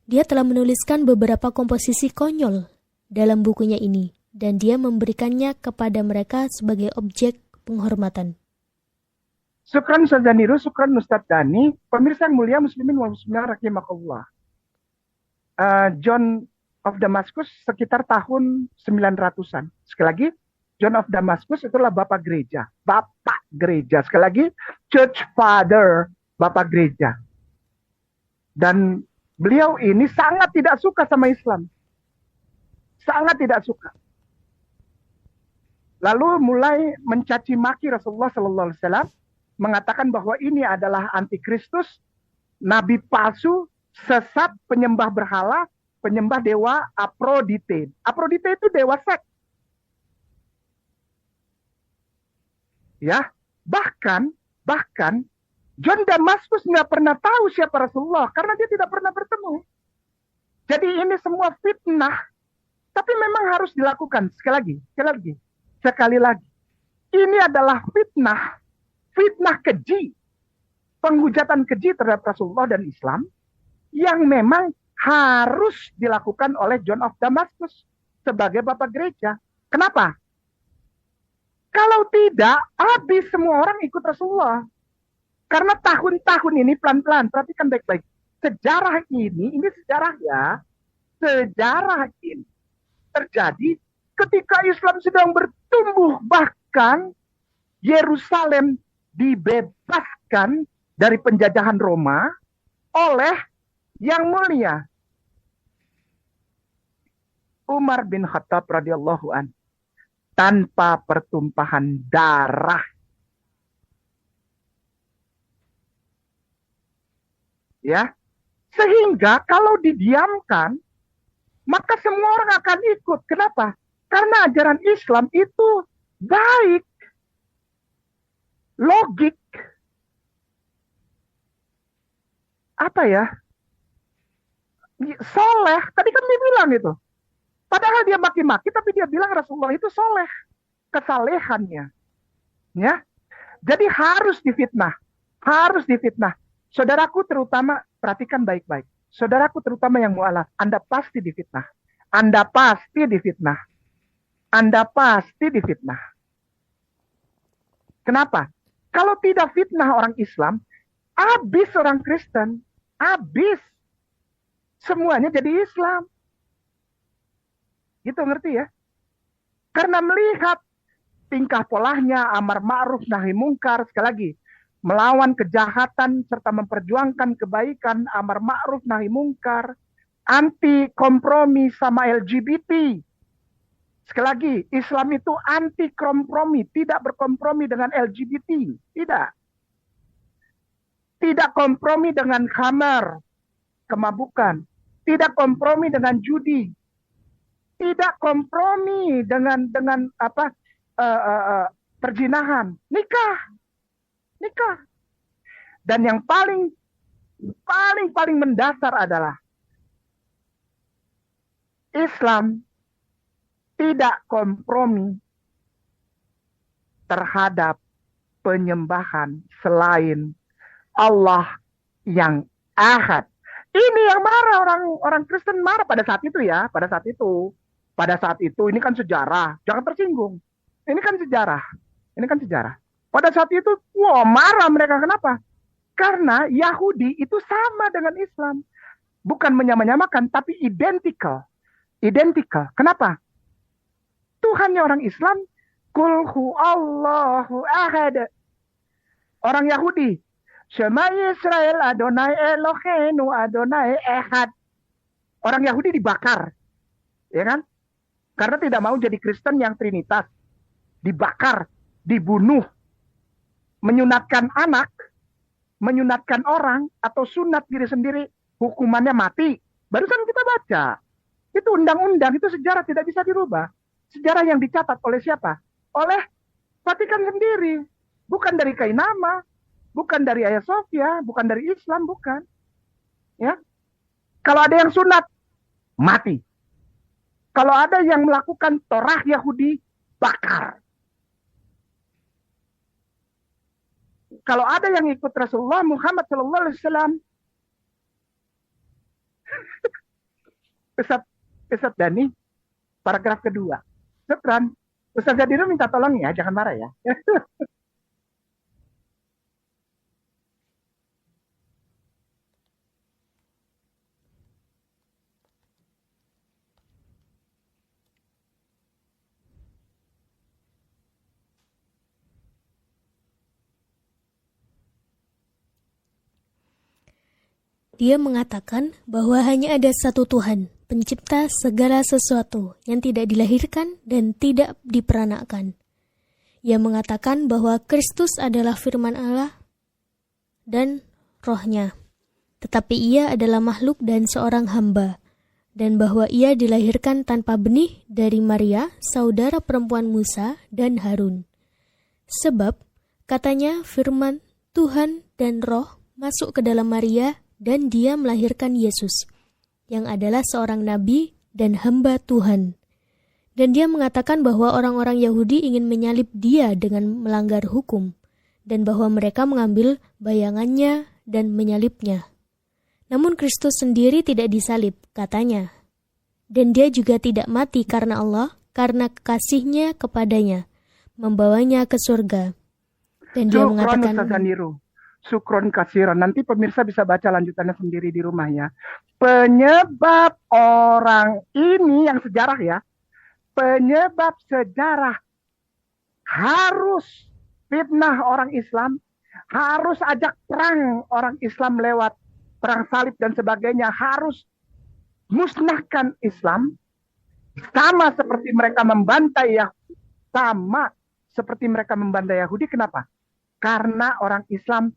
Dia telah menuliskan beberapa komposisi konyol dalam bukunya ini, dan dia memberikannya kepada mereka sebagai objek penghormatan. Syukran Ustaz Niru, syukran Ustaz Dani. Pemirsa yang mulia muslimin wal muslimat rahimakumullah. John of Damascus sekitar tahun 900-an. Sekali lagi, John of Damascus itulah bapak gereja. Bapak gereja. Sekali lagi, Church Father, bapak gereja. Dan beliau ini sangat tidak suka sama Islam. Sangat tidak suka. Lalu mulai mencaci maki Rasulullah Sallallahu Alaihi Wasallam, mengatakan bahwa ini adalah antikristus, nabi palsu, sesat, penyembah berhala, penyembah dewa Aprodite. Aprodite itu dewa seks. Ya, bahkan John Damascus nggak pernah tahu siapa Rasulullah karena dia tidak pernah bertemu. Jadi ini semua fitnah, tapi memang harus dilakukan. Sekali lagi. Ini adalah fitnah keji, penghujatan keji terhadap Rasulullah dan Islam yang memang harus dilakukan oleh John of Damascus sebagai bapak gereja. Kenapa? Kalau tidak, habis semua orang ikut Rasulullah. Karena tahun-tahun ini pelan-pelan, perhatikan baik-baik. Sejarah ini sejarah ya. sejarah ini terjadi ketika Islam sedang bertumbuh, bahkan Yerusalem dibebaskan dari penjajahan Roma oleh yang mulia Umar bin Khattab radhiyallahu an, tanpa pertumpahan darah. Ya, sehingga kalau didiamkan, maka semua orang akan ikut. Kenapa? Karena ajaran Islam itu baik, logik, apa ya, soleh. Tadi kan dia bilang itu. Padahal dia maki-maki, tapi dia bilang Rasulullah itu soleh, kesalehannya. Ya, jadi harus difitnah, harus difitnah. Saudaraku terutama, perhatikan baik-baik. Saudaraku terutama yang mu'alaf, Anda pasti difitnah. Anda pasti difitnah. Anda pasti difitnah. Kenapa? Kalau tidak fitnah orang Islam, habis orang Kristen, habis. Semuanya jadi Islam. Gitu, ngerti ya? Karena melihat tingkah polanya, amar ma'ruf nahi mungkar, sekali lagi, melawan kejahatan serta memperjuangkan kebaikan, amar ma'ruf nahi mungkar, anti kompromi sama LGBT. Sekali lagi, Islam itu anti kompromi, tidak berkompromi dengan LGBT, tidak. Tidak kompromi dengan khamar, kemabukan, tidak kompromi dengan judi, tidak kompromi dengan perzinahan, nikah. Dan yang paling mendasar adalah Islam tidak kompromi terhadap penyembahan selain Allah yang ahad. Ini yang marah orang Kristen, marah pada saat itu ya, pada saat itu ini kan sejarah, jangan tersinggung. Ini kan sejarah. Pada saat itu, marah mereka. Kenapa? Karena Yahudi itu sama dengan Islam. Bukan menyamakan, tapi identical. Kenapa? Tuhannya orang Islam, Qul huwallahu ahad. Orang Yahudi, Shema Yisrael Adonai Eloheinu Adonai Ehad. Orang Yahudi dibakar. Ya kan? Karena tidak mau jadi Kristen yang Trinitas. Dibakar, dibunuh. Menyunatkan anak, menyunatkan orang, atau sunat diri sendiri, hukumannya mati. Barusan kita baca. Itu undang-undang, itu sejarah tidak bisa dirubah. Sejarah yang dicatat oleh siapa? Oleh Vatikan sendiri. Bukan dari Kainama, bukan dari Hagia Sophia, bukan dari Islam, bukan. Ya. Kalau ada yang sunat, mati. Kalau ada yang melakukan Torah Yahudi, bakar. Kalau ada yang ikut Rasulullah Muhammad SAW, Ustaz Dani, paragraf kedua. Ustaz Jadino minta tolong ya, jangan marah ya. Dia mengatakan bahwa hanya ada satu Tuhan, pencipta segala sesuatu yang tidak dilahirkan dan tidak diperanakkan. Ia mengatakan bahwa Kristus adalah firman Allah dan rohnya, tetapi ia adalah makhluk dan seorang hamba, dan bahwa ia dilahirkan tanpa benih dari Maria, saudara perempuan Musa dan Harun. Sebab, katanya firman Tuhan dan roh masuk ke dalam Maria, dan dia melahirkan Yesus, yang adalah seorang nabi dan hamba Tuhan. Dan dia mengatakan bahwa orang-orang Yahudi ingin menyalib dia dengan melanggar hukum, dan bahwa mereka mengambil bayangannya dan menyalibnya. Namun Kristus sendiri tidak disalib, katanya. Dan dia juga tidak mati karena Allah, karena kekasihnya kepadanya, membawanya ke surga. Dan dia mengatakan, Sukron kasiron. Nanti pemirsa bisa baca lanjutannya sendiri di rumah ya. Penyebab orang ini yang sejarah ya. Penyebab sejarah harus fitnah orang Islam, harus ajak perang orang Islam lewat perang salib dan sebagainya, harus musnahkan Islam, sama seperti mereka membantai Yahudi, sama seperti mereka membantai Yahudi. Kenapa? Karena orang Islam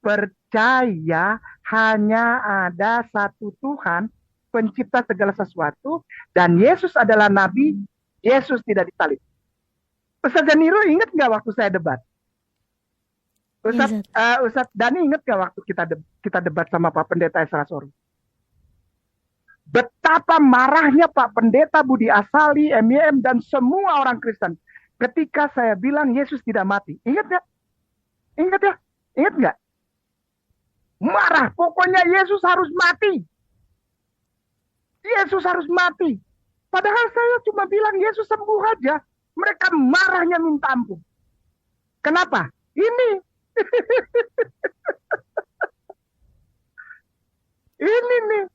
percaya hanya ada satu Tuhan, pencipta segala sesuatu, dan Yesus adalah Nabi, Yesus tidak disalib. Ustaz Daniro ingat nggak waktu saya debat? Ustaz Dani ingat nggak waktu kita debat sama Pak Pendeta Esra Soru? Betapa marahnya Pak Pendeta Budi Asali, MYM, dan semua orang Kristen ketika saya bilang Yesus tidak mati. Ingat nggak? Ingat ya? Ingat nggak? Marah, pokoknya Yesus harus mati. Yesus harus mati. Padahal saya cuma bilang Yesus sembuh aja. Mereka marahnya minta ampun. Kenapa? Ini. Ini nih.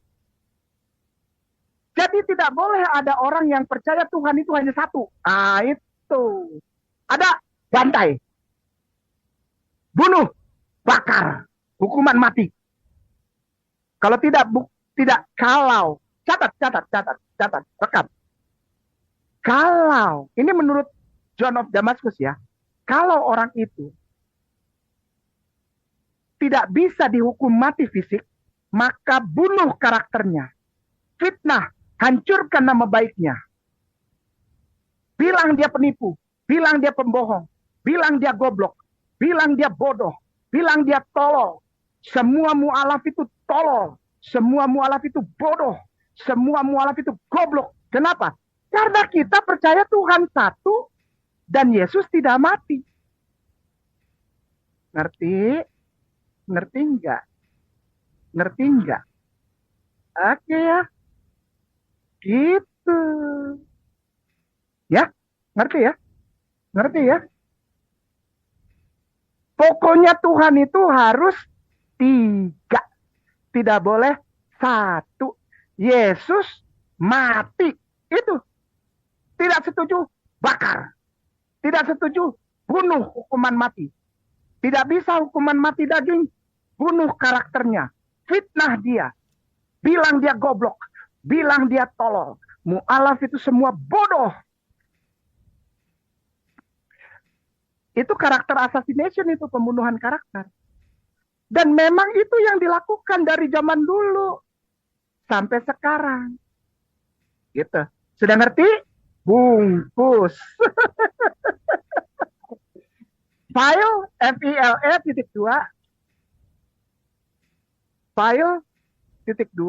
Jadi tidak boleh ada orang yang percaya Tuhan itu hanya satu. Ah, itu. Ada bantai. Bunuh. Bakar. Hukuman mati. Kalau kalau catat, rekam. Kalau ini menurut John of Damascus ya, kalau orang itu tidak bisa dihukum mati fisik, maka bunuh karakternya, fitnah, hancurkan nama baiknya, bilang dia penipu, bilang dia pembohong, bilang dia goblok, bilang dia bodoh, bilang dia tolol. Semua mu'alaf itu tolol. Semua mu'alaf itu bodoh. Semua mu'alaf itu goblok. Kenapa? Karena kita percaya Tuhan satu dan Yesus tidak mati. Ngerti? Ngerti enggak? Ngerti enggak? Oke ya. Gitu. Ya? Ngerti ya? Ngerti ya? Pokoknya Tuhan itu harus 3. Tidak boleh 1. Yesus mati. Itu. Tidak setuju, bakar. Tidak setuju, bunuh, hukuman mati. Tidak bisa hukuman mati daging, bunuh karakternya. Fitnah dia. Bilang dia goblok. Bilang dia tolol. Mu'alaf itu semua bodoh. Itu karakter assassination, itu pembunuhan karakter. Dan memang itu yang dilakukan dari zaman dulu sampai sekarang. Gitu. Sudah ngerti? Bungkus. File FILE.2 File.2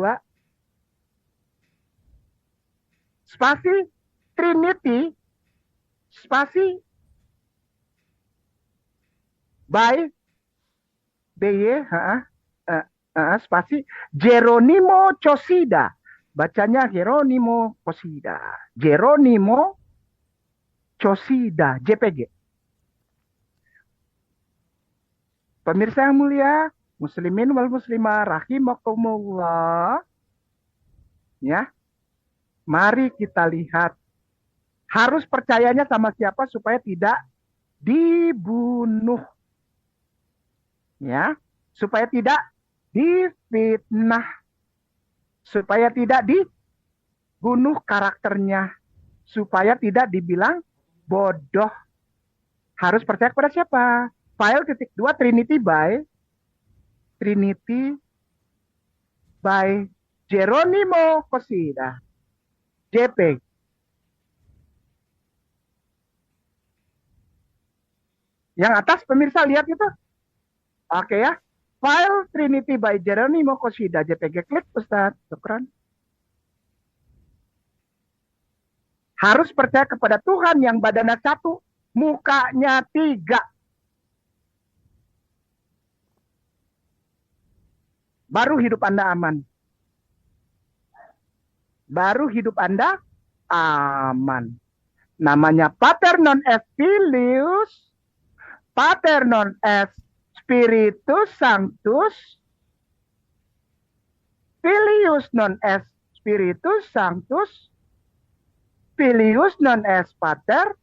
spasi Trinity spasi by BY spasi Geronimo Cosida, bacanya Geronimo Cosida, Geronimo Cosida, JPG. Pemirsa yang mulia, muslimin wal muslimah rahimakumullah. Ya. Mari kita lihat. Harus percayanya sama siapa supaya tidak dibunuh. Ya, supaya tidak difitnah, supaya tidak dibunuh karakternya, supaya tidak dibilang bodoh. Harus percaya kepada siapa? File.2 Trinity by Geronimo Cosida, JPG. Yang atas pemirsa lihat itu. Oke ya. File Trinity by Geronimo Cosida, JPG. Klik Ustaz. Syukran. Harus percaya kepada Tuhan yang badannya 1, mukanya 3. Baru hidup Anda aman. Baru hidup Anda aman. Namanya Pater non est Filius, Pater non est Spiritus Sanctus Filius non est Spiritus Sanctus Filius non est Pater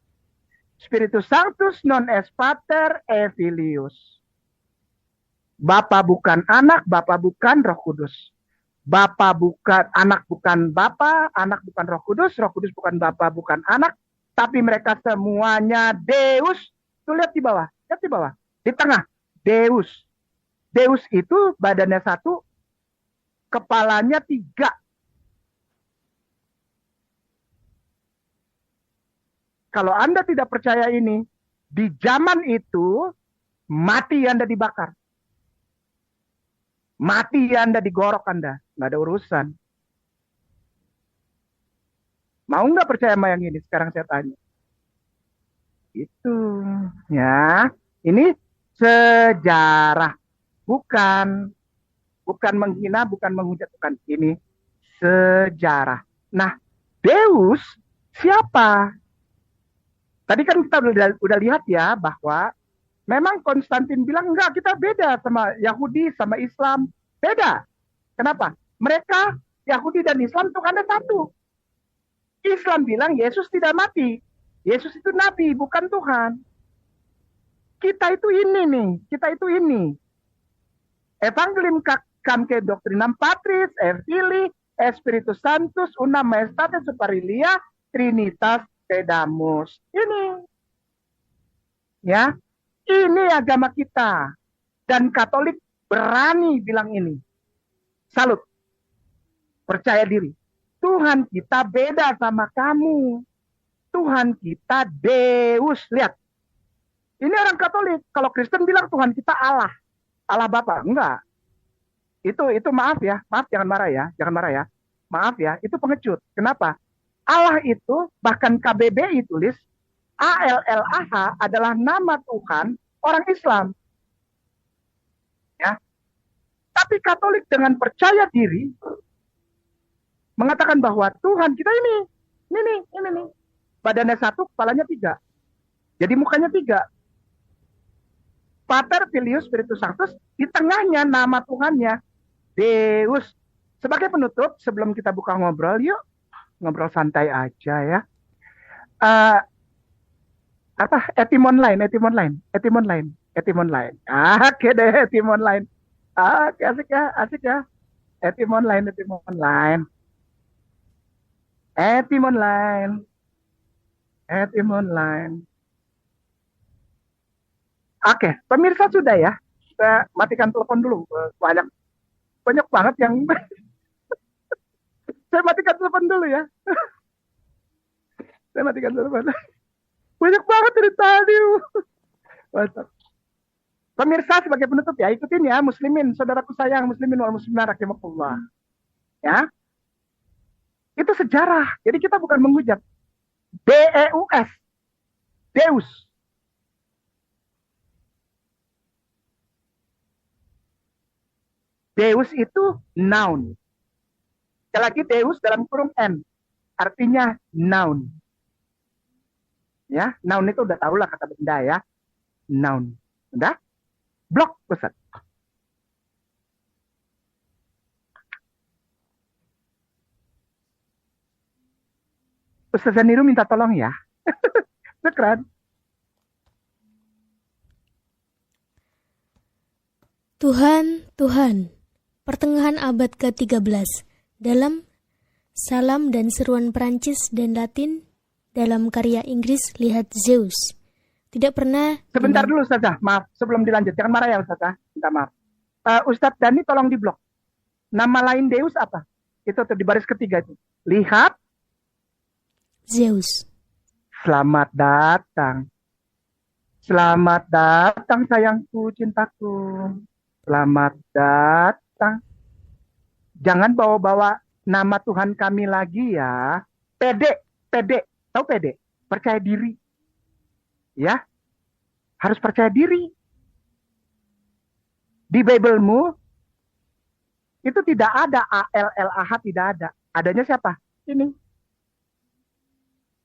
Spiritus Sanctus non est Pater e Filius. Bapa bukan anak, Bapa bukan Roh Kudus. Bapa bukan anak, bukan Bapa, anak bukan Roh Kudus bukan Bapa, bukan anak, tapi mereka semuanya Deus. Tuh lihat di bawah, di tengah, Deus. Deus itu badannya satu, kepalanya tiga. Kalau Anda tidak percaya ini, di zaman itu mati Anda dibakar. Mati Anda digorok Anda. Nggak ada urusan. Mau nggak percaya sama yang ini? Sekarang saya tanya. Itu. Ya. Ini sejarah. Bukan menghina, bukan menghujat. Bukan. Ini sejarah. Nah, Deus siapa? Tadi kan kita udah lihat ya bahwa memang Konstantin bilang enggak, kita beda sama Yahudi, sama Islam. Beda. Kenapa? Mereka, Yahudi dan Islam Tuhannya satu. Islam bilang Yesus tidak mati. Yesus itu nabi, bukan Tuhan. Kita itu ini nih. Kita itu ini. Evangelium camque doctrinam Patris, Filii, Spiritus Sanctus, una maestate superilia, Trinitas Pedamus. Ini. Ya. Ini agama kita. Dan Katolik berani bilang ini. Salut. Percaya diri. Tuhan kita beda sama kamu. Tuhan kita Deus. Lihat. Ini orang Katolik. Kalau Kristen bilang Tuhan kita Allah. Allah Bapa. Enggak. Itu maaf ya. Maaf, jangan marah ya. Jangan marah ya. Maaf ya. Itu pengecut. Kenapa? Allah itu, bahkan KBBI tulis, ALLAH adalah nama Tuhan orang Islam. Ya. Tapi Katolik dengan percaya diri mengatakan bahwa Tuhan kita ini. Badannya satu, kepalanya tiga. Jadi mukanya tiga. Pater, Filius, Spiritus Sanctus, di tengahnya nama Tuhannya Deus. Sebagai penutup, sebelum kita buka ngobrol, yuk ngobrol santai aja ya. Etimon line. Oke deh, Etimon line. Oke, asik ya. Etimon line. Oke, pemirsa sudah ya. Kita matikan telepon dulu. Banyak banget yang saya matikan telepon dulu ya. Saya matikan telepon. Banyak banget dari tadi. Mantap. Pemirsa sebagai penutup ya, ikutin ya muslimin, saudaraku sayang, muslimin wal muslimat rahimakumullah. Ya. Itu sejarah. Jadi kita bukan menghujat. Deus. Deus. Deus itu noun. Sekali lagi Deus dalam kurung N. Artinya noun. Ya, noun itu udah tahu lah kata benda ya. Noun. Udah? Blok, Ustaz. Ustaz Zaniru minta tolong ya. Keren. Tuhan, Tuhan, pertengahan abad ke-13, dalam Salam dan Seruan Perancis dan Latin, dalam karya Inggris, lihat Zeus. Tidak pernah... Sebentar dulu Ustazah, maaf. Sebelum dilanjut, jangan marah ya Ustazah. Minta maaf. Ustadz Dani tolong diblok. Nama lain Deus apa? Itu tuh di baris ketiga itu. Lihat. Zeus. Selamat datang. Selamat datang sayangku, cintaku. Selamat datang. Jangan bawa-bawa nama Tuhan kami lagi ya. Pede. Tahu pede? Percaya diri. Ya. Harus percaya diri. Di Bible-mu itu tidak ada ALLAH, tidak ada. Adanya siapa? Ini.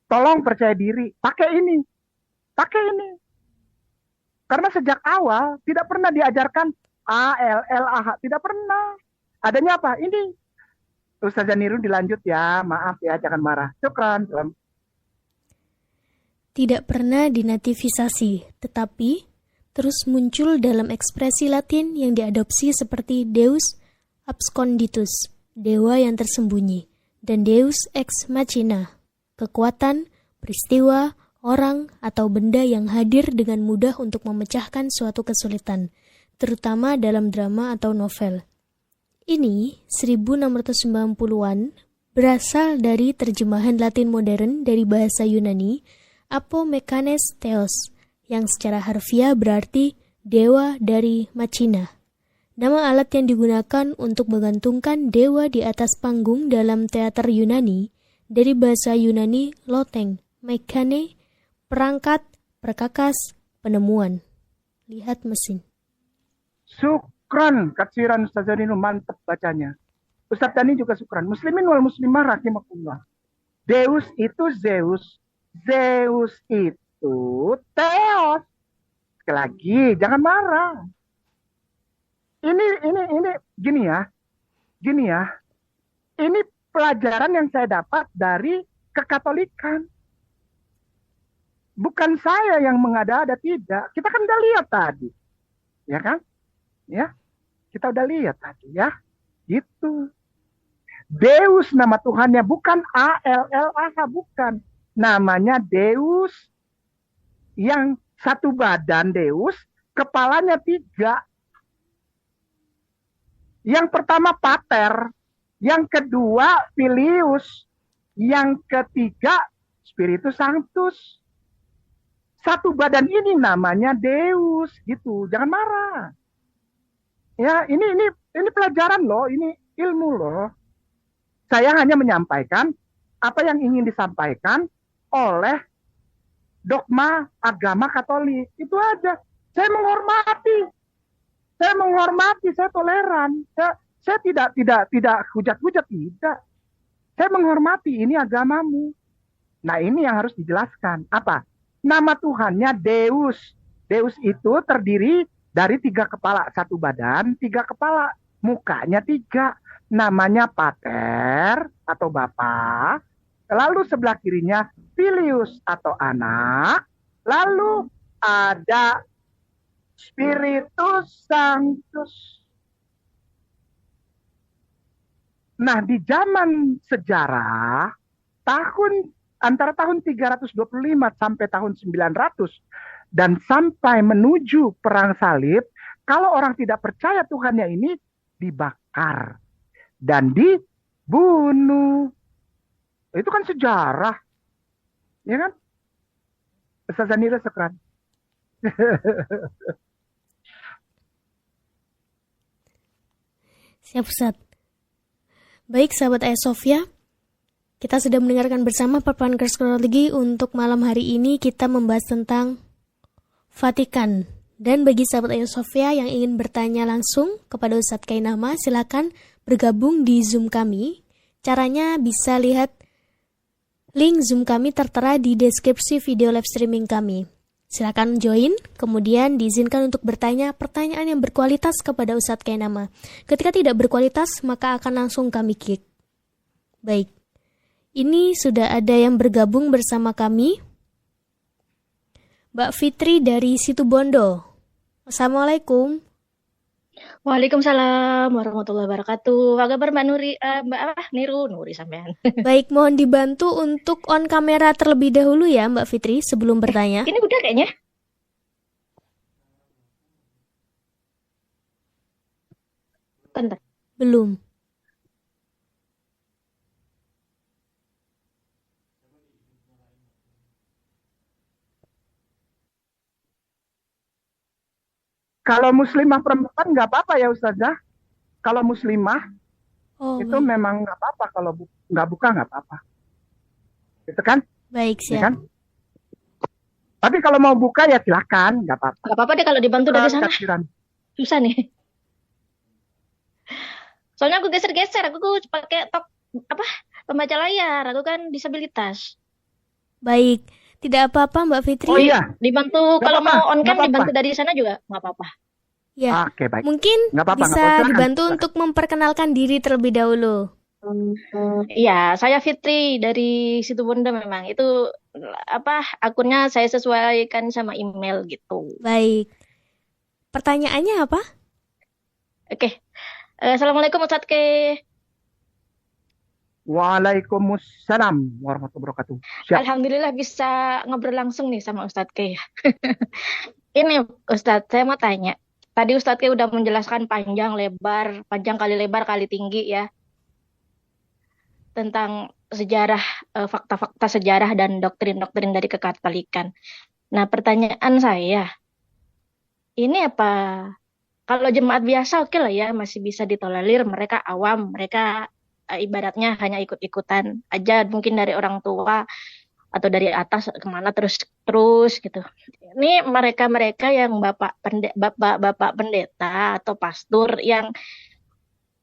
Tolong percaya diri. Pakai ini. Karena sejak awal tidak pernah diajarkan A, L, L, A, H. Tidak pernah. Adanya apa? Ini Ustazah Nirun dilanjut ya. Maaf ya, jangan marah. Syukran. Tidak pernah dinativisasi, tetapi terus muncul dalam ekspresi Latin yang diadopsi seperti Deus absconditus, dewa yang tersembunyi, dan Deus ex machina, kekuatan, peristiwa, orang, atau benda yang hadir dengan mudah untuk memecahkan suatu kesulitan, terutama dalam drama atau novel. Ini 1690-an berasal dari terjemahan Latin modern dari bahasa Yunani Apo Mekanes Theos, yang secara harfiah berarti dewa dari Machina. Nama alat yang digunakan untuk menggantungkan dewa di atas panggung dalam teater Yunani dari bahasa Yunani loteng, mekane, perangkat, perkakas, penemuan. Lihat mesin. Syukran, katsiran Ustazah Nirun, mantap bacanya. Ustaz Dani juga syukran. Muslimin wal muslimah rahimakumullah. Deus itu Zeus. Zeus itu Theos. Sekali lagi, jangan marah. Ini gini ya. Ini pelajaran yang saya dapat dari kekatolikan. Bukan saya yang mengada-ada, tidak. Kita kan udah lihat tadi. Ya kan? Ya, kita udah lihat tadi ya. Gitu. Deus nama Tuhannya bukan A L L A H, bukan. Namanya Deus, yang satu badan Deus, kepalanya 3. Yang pertama Pater, yang kedua Filius, yang ketiga Spiritus Sanctus. Satu badan ini namanya Deus, gitu. Jangan marah. Ya, ini pelajaran loh, ini ilmu loh. Saya hanya menyampaikan apa yang ingin disampaikan oleh dogma agama Katolik. Itu aja. Saya menghormati, saya toleran. Saya tidak hujat-hujat, tidak. Saya menghormati, ini agamamu. Nah, ini yang harus dijelaskan. Apa? Nama Tuhannya Deus. Deus itu terdiri dari 3 kepala, satu badan, 3 kepala, mukanya 3. Namanya Pater atau Bapa. Lalu sebelah kirinya Filius atau anak. Lalu ada Spiritus Sanctus. Nah, di zaman sejarah antara tahun 325 sampai tahun 900 dan sampai menuju perang salib, kalau orang tidak percaya Tuhannya ini dibakar dan dibunuh. Itu kan sejarah. Ya kan? Ustazah Nira sekran. Siap, Ustaz. Baik, sahabat Ayah Sofia, kita sudah mendengarkan bersama perpaduan kronologi. Untuk malam hari ini kita membahas tentang Vatikan. Dan bagi sahabat Ayah Sofia yang ingin bertanya langsung kepada Ustadz Kainama, silakan bergabung di Zoom kami. Caranya bisa lihat link Zoom kami tertera di deskripsi video live streaming kami. Silakan join, kemudian diizinkan untuk bertanya pertanyaan yang berkualitas kepada Ustadz Kainama. Ketika tidak berkualitas, maka akan langsung kami kick. Baik, ini sudah ada yang bergabung bersama kami. Mbak Fitri dari Situbondo. Assalamualaikum. Waalaikumsalam warahmatullahi wabarakatuh. Apa kabar Mbak Nuri? Mbak Nuri sampean. Baik, mohon dibantu untuk on kamera terlebih dahulu ya Mbak Fitri sebelum bertanya. Ini udah kayaknya. Bentar. Belum. Kalau muslimah perempuan nggak apa-apa ya Ustazah. Kalau muslimah itu baik. memang nggak apa-apa. Kalau nggak buka nggak apa-apa. Gitu kan? Baik, Ya siap. kan? Tapi kalau mau buka ya silakan, nggak apa-apa. Gak apa-apa deh kalau dibantu dari sana. Kasiran. Susah nih. Soalnya aku geser-geser, aku pakai pembaca layar, aku kan disabilitas. Baik, Tidak apa-apa Mbak Fitri. Oh iya, Dibantu nggak kalau apa-apa, mau on nggak cam apa-apa. dibantu dari sana juga nggak apa-apa. Ya, Oke, baik. mungkin Nggak apa-apa, nggak bisa apa-apa. Silakan, dibantu silakan. untuk memperkenalkan diri terlebih dahulu. Iya, saya Fitri dari Situbondo memang. Itu apa akunnya saya sesuaikan sama email gitu. Baik. Pertanyaannya apa? Oke. Assalamualaikum Ustadz Ke. Waalaikumsalam warahmatullahi wabarakatuh. Siap. Alhamdulillah bisa ngobrol langsung nih sama Ustadz Ke. Ini Ustadz, saya mau tanya. Tadi Ustadz Ke udah menjelaskan panjang kali lebar kali tinggi ya tentang sejarah, fakta-fakta sejarah dan doktrin-doktrin dari kekatolikan. Nah, pertanyaan saya, ini apa kalau jemaat biasa oke lah ya masih bisa ditolerir, mereka awam, mereka ibaratnya hanya ikut-ikutan aja mungkin dari orang tua atau dari atas kemana terus gitu. Ini mereka-mereka yang bapak pendeta atau pastor yang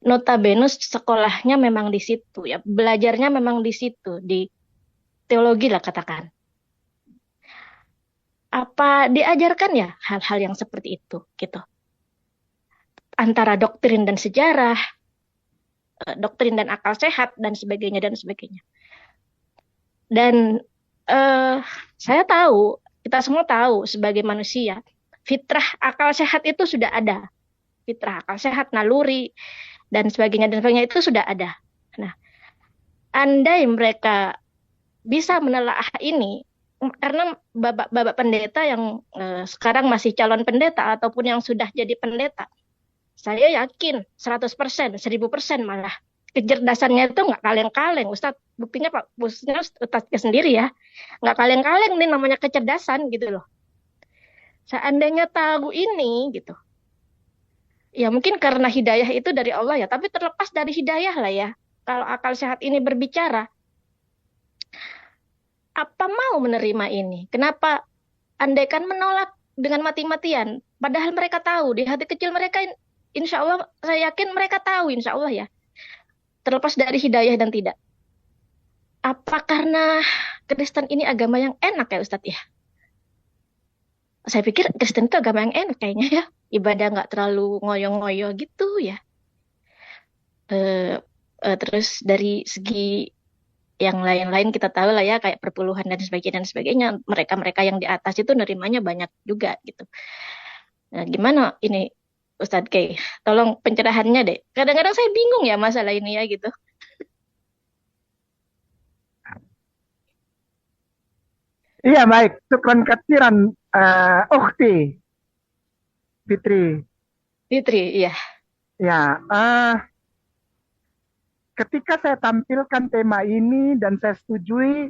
notabene sekolahnya memang di situ ya, belajarnya memang di situ, di teologi lah katakan. Apa diajarkan ya hal-hal yang seperti itu gitu? Antara doktrin dan sejarah, doktrin dan akal sehat dan sebagainya dan sebagainya. Dan saya tahu, kita semua tahu sebagai manusia, fitrah akal sehat itu sudah ada. Fitrah akal sehat, naluri, dan sebagainya itu sudah ada. Nah, andai mereka bisa menelaah ini, karena bapak pendeta yang sekarang masih calon pendeta ataupun yang sudah jadi pendeta, saya yakin 100%, 1000% malah kecerdasannya itu nggak kaleng-kaleng, Ustadz. Buktinya Pak Ustadz sendiri ya, nggak kaleng-kaleng nih namanya kecerdasan gitu loh. Seandainya tahu ini gitu, ya mungkin karena hidayah itu dari Allah ya, tapi terlepas dari hidayah lah ya. Kalau akal sehat ini berbicara, apa mau menerima ini? Kenapa andaikan menolak dengan mati-matian? Padahal mereka tahu, di hati kecil mereka, insya Allah, saya yakin mereka tahu, insya Allah ya. Terlepas dari hidayah dan tidak. Apa karena Kristen ini agama yang enak ya Ustadz ya? Saya pikir Kristen itu agama yang enak kayaknya ya. Ibadah nggak terlalu ngoyo-ngoyo gitu ya. Terus dari segi yang lain-lain kita tahu lah ya, kayak perpuluhan dan sebagainya. Mereka-mereka yang di atas itu nerimanya banyak juga gitu. Nah, gimana ini Ustadz Kay? Tolong pencerahannya deh. Kadang-kadang saya bingung ya masalah ini ya gitu. Iya, baik. Syukran katsiran, Ukhti Fitri. Fitri, iya. Ya, ketika saya tampilkan tema ini dan saya setujui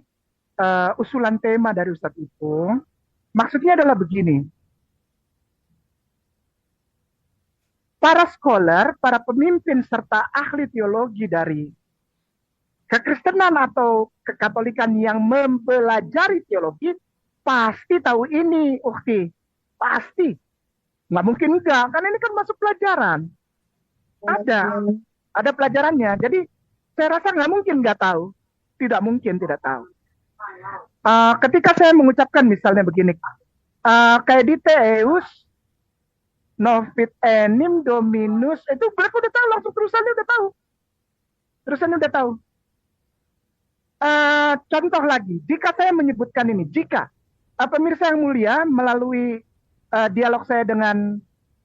usulan tema dari Ustadz Ipung, maksudnya adalah begini. Para scholar, para pemimpin serta ahli teologi dari kekristenan atau kekatolikan yang mempelajari teologi pasti tahu ini, Ukhti. Pasti. Nggak mungkin enggak, karena ini kan masuk pelajaran. Ada pelajarannya. Jadi saya rasa nggak mungkin nggak tahu. Tidak mungkin tidak tahu. Ketika saya mengucapkan misalnya begini, kayak di Teus, Novit enim dominus, itu mereka udah tahu, langsung terusannya udah tahu. Terusannya udah tahu. Contoh lagi, jika saya menyebutkan ini, jika pemirsa yang mulia melalui dialog saya dengan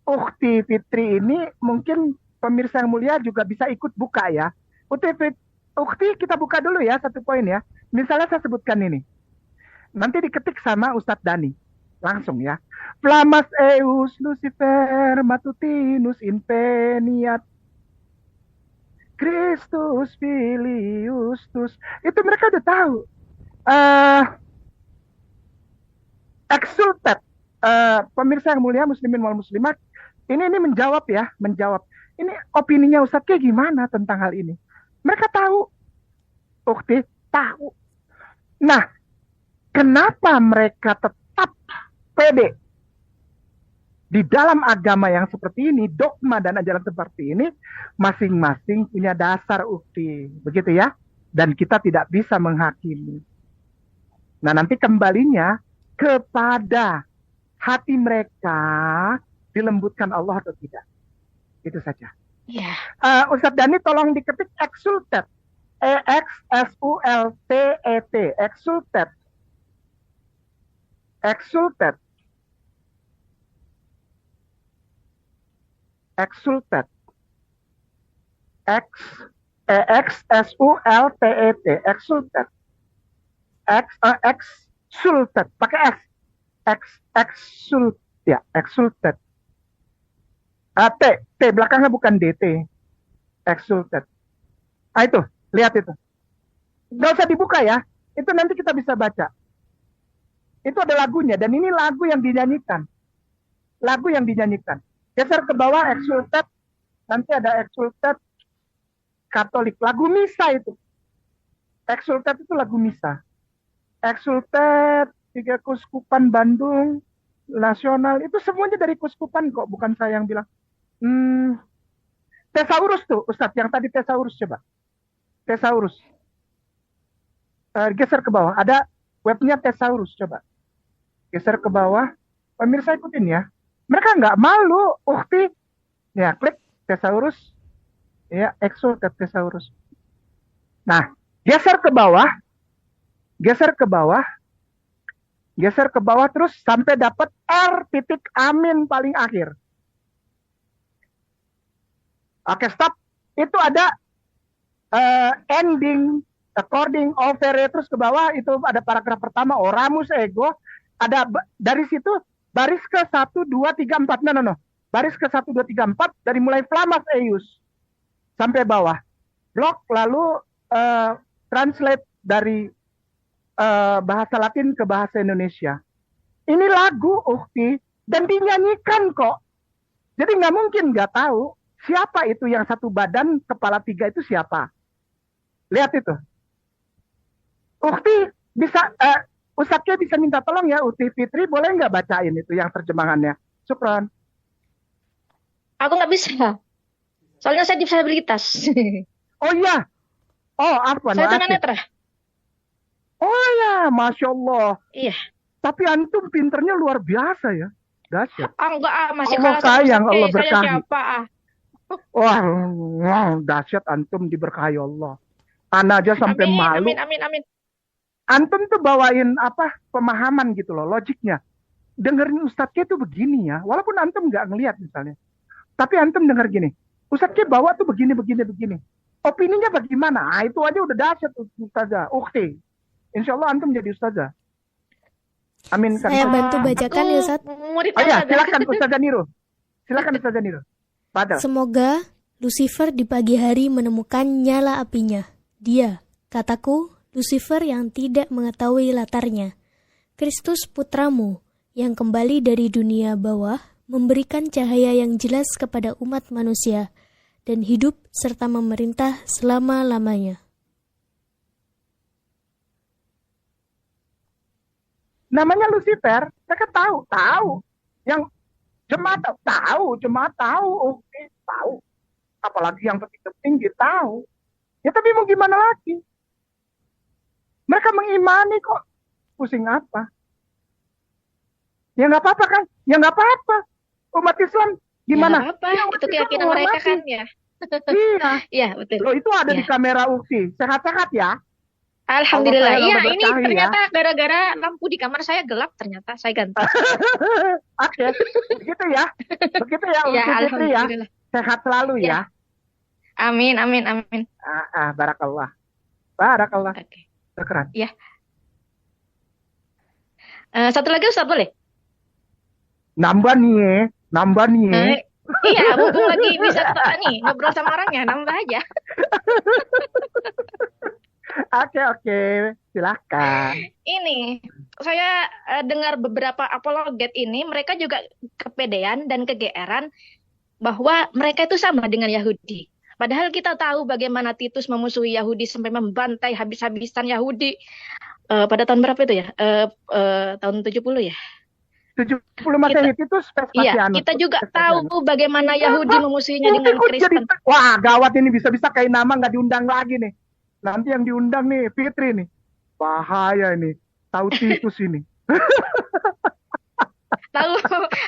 Ukhti Fitri ini, mungkin pemirsa yang mulia juga bisa ikut buka ya. Ukhti, kita buka dulu ya satu poin ya. Misalnya saya sebutkan ini, nanti diketik sama Ustadz Dani langsung ya. Flamas eus Lucifer matutinus impeniat Christus filiustus. Itu mereka udah tahu. Exultet, pemirsa yang mulia muslimin wal muslimat, ini menjawab ya, menjawab. Ini opininya Ustadz kayak gimana tentang hal ini? Mereka tahu. Ukti tahu. Nah, kenapa mereka tetap pede di dalam agama yang seperti ini, dogma dan ajaran seperti ini, masing-masing punya dasar, Ukti. Begitu ya. Dan kita tidak bisa menghakimi. Nah, nanti kembalinya kepada hati mereka dilembutkan Allah atau tidak. Itu saja. Iya. Ustadz Dhani tolong diketik exultet. EXSULTET. Exultet. Exultet. Exultet. EXSULTET. Exultet. Exultet. Pakai S. Exult. Ya, exultet. T belakangnya bukan DT. Exultet. Itu, lihat itu. Nggak usah dibuka ya. Itu nanti kita bisa baca. Itu ada lagunya. Dan ini lagu yang dinyanyikan. Lagu yang dinyanyikan. Geser ke bawah, exultet. Nanti ada exultet Katolik. Lagu misa itu. Exultet itu lagu misa. Exultet, 3 Kuskupan Bandung, nasional. Itu semuanya dari Kuskupan kok. Bukan saya yang bilang. Thesaurus tuh, Ustadz. Yang tadi Thesaurus coba. Thesaurus. Geser ke bawah. Ada webnya Thesaurus, coba. Geser ke bawah. Pemirsa ikutin ya. Mereka nggak malu, ukti. Ya, klik Thesaurus. Ya, exultet Thesaurus. Nah, geser ke bawah. Geser ke bawah. Geser ke bawah terus sampai dapat R.amin paling akhir. Oke, stop. Itu ada ending, according, over, terus ke bawah itu ada paragraf pertama, oramus ego. Ada dari situ baris ke 1, 2, 3, 4. No. Baris ke 1, 2, 3, 4 dari mulai flamas eius sampai bawah. Blok lalu translate dari bahasa Latin ke bahasa Indonesia. Ini lagu ukti dan dinyanyikan kok. Jadi nggak mungkin nggak tahu siapa itu yang satu badan kepala 3 itu siapa. Lihat itu. Ukti bisa, Ustadznya bisa minta tolong ya, Uti Fitri boleh nggak bacain itu yang terjemahannya? Syukron. Aku nggak bisa. Soalnya saya disabilitas. Oh iya. Oh apa? Saya tunanetra. Oh ya, Masya Allah. Iya. Tapi antum pinternya luar biasa ya. Dahsyat. Enggak, masih Allah kalah sama sayang, Ustaz. Allah Saya berkahi. siapa? Wah, dahsyat antum diberkahi Allah. Ana aja sampai malu. Amin. Antum tuh bawain apa pemahaman gitu loh, logiknya. Dengerin Ustadznya tuh begini ya, walaupun antum nggak ngelihat misalnya. Tapi antum denger gini, Ustadznya bawa tuh begini. Opininya bagaimana? Ah, itu aja udah dahsyat Ustazah. Ukti. Insya Allah antum jadi Ustazah. Amin. Saya bantu bacakan ya, Ustaz. Oh ya, silakan Ustazah Niro. Padahal. Semoga Lucifer di pagi hari menemukan nyala apinya. Dia, kataku, Lucifer yang tidak mengetahui latarnya. Kristus putramu yang kembali dari dunia bawah memberikan cahaya yang jelas kepada umat manusia dan hidup serta memerintah selama-lamanya. Namanya Lucifer, mereka tahu. Yang jemaat tahu, oke, tahu. Apalagi yang penting-penting dia tahu. Ya tapi mau gimana lagi? Mereka mengimani kok. Pusing apa? Ya nggak apa-apa kan? Ya nggak apa-apa. Umat Islam gimana? Ya, apa? Ya, itu keyakinan mereka kan ya. Iya. Iya, betul. Loh, itu ada di kamera Ukti. Sehat-sehat ya. Alhamdulillah. Iya, ini ternyata gara-gara lampu di kamar saya gelap, ternyata saya ganti. Oke, begitu ya. Ya, alhamdulillah. Ya. Sehat selalu ya. Amin. Barakallah. Oke. Keren. Ya. Satu lagi Ustaz boleh? Nambah nih. Iya, mumpung lagi bisa nih ngobrol sama orangnya, nambah aja. Oke, silakan. Ini saya dengar beberapa apologet ini, mereka juga kepedean dan kegeeran bahwa mereka itu sama dengan Yahudi. Padahal kita tahu bagaimana Titus memusuhi Yahudi sampai membantai habis-habisan Yahudi pada tahun berapa itu ya? Tahun 70 ya? 70 Masehi itu Vespasianus. Iya, kita juga tahu bagaimana Yahudi memusuhinya dengan Kristen. Wah, gawat ini bisa-bisa kayak nama nggak diundang lagi nih. Nanti yang diundang nih Fitri nih. Bahaya ini. Tahu Titus ini. Tahu,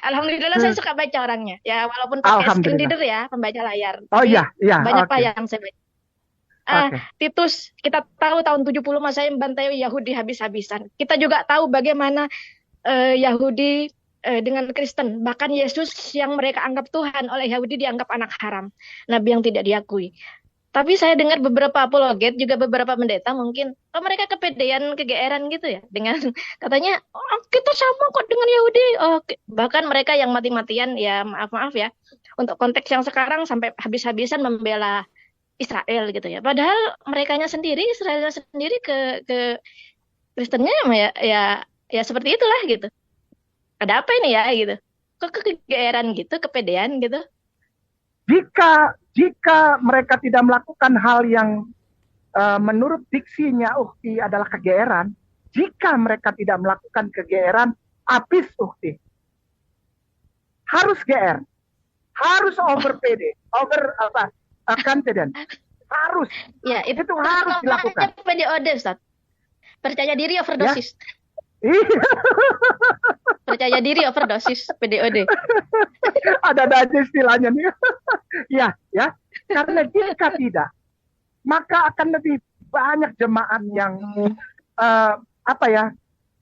alhamdulillah saya suka baca orangnya. Ya walaupun pakai screen Alhamdulillah. reader ya, pembaca layar. Oh Tapi iya, iya, banyak oke. lah yang saya baca. Oke. Titus, kita tahu tahun 70 masa yang membantai Yahudi habis-habisan. Kita juga tahu bagaimana Yahudi dengan Kristen. Bahkan Yesus yang mereka anggap Tuhan oleh Yahudi dianggap anak haram. Nabi yang tidak diakui. Tapi saya dengar beberapa apologet, juga beberapa pendeta mungkin, mereka kepedean, kegeeran gitu ya. Dengan katanya, kita sama kok dengan Yahudi. Bahkan mereka yang mati-matian, ya maaf ya. Untuk konteks yang sekarang sampai habis-habisan membela Israel gitu ya. Padahal merekanya sendiri, Israelnya sendiri ke Kristennya ya seperti itulah gitu. Ada apa ini ya gitu. Kok kegeeran gitu, kepedean gitu. Jika mereka tidak melakukan hal yang menurut diksinya ukti adalah kegeeran, jika mereka tidak melakukan kegeeran, habis ukti. Harus GR, harus over PD, over confident, harus. Ya, itu harus dilakukan. PDOD, Ustaz. Percaya diri overdosis. Ya. Percaya diri overdosis, PDOD. Ada aja istilahnya nih. ya. Karena jika tidak, maka akan lebih banyak jemaat yang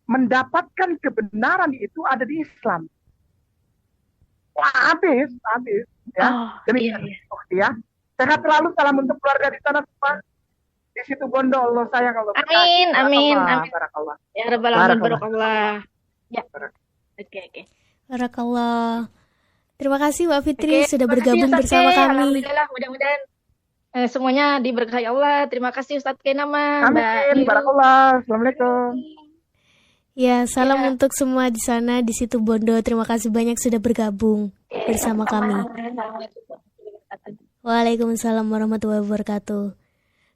mendapatkan kebenaran itu ada di Islam. Wah, habis ya. Demikian ya. Sehat selalu, salam untuk keluarga di sana semua. Di situ Bondo, Allah sayang, Allah berkati. Amin. Barakallah. Ya Rabbal alamin, barakallah. Ya. Oke. Barakallah. Terima kasih Mbak Fitri sudah bergabung bersama kami. Alhamdulillah, mudah-mudahan semuanya diberkahi Allah. Terima kasih Ustadz Kainama. Amin. Barakallah. Assalamualaikum. Ya, salam untuk semua di sana di situ Bondo. Terima kasih banyak sudah bergabung bersama kami. Waalaikumsalam warahmatullahi wabarakatuh.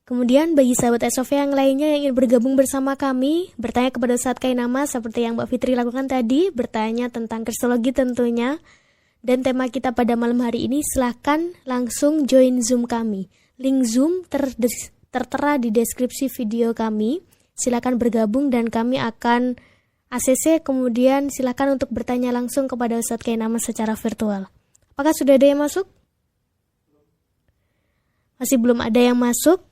Kemudian bagi sahabat Sofia yang lainnya yang ingin bergabung bersama kami, bertanya kepada Ustadz Kainama seperti yang Mbak Fitri lakukan tadi, bertanya tentang kristologi tentunya. Dan tema kita pada malam hari ini, silahkan langsung join Zoom kami. Link Zoom tertera di deskripsi video kami. Silahkan bergabung dan kami akan ACC, kemudian silahkan untuk bertanya langsung kepada Ustadz Kainama secara virtual. Apakah sudah ada yang masuk? Masih belum ada yang masuk?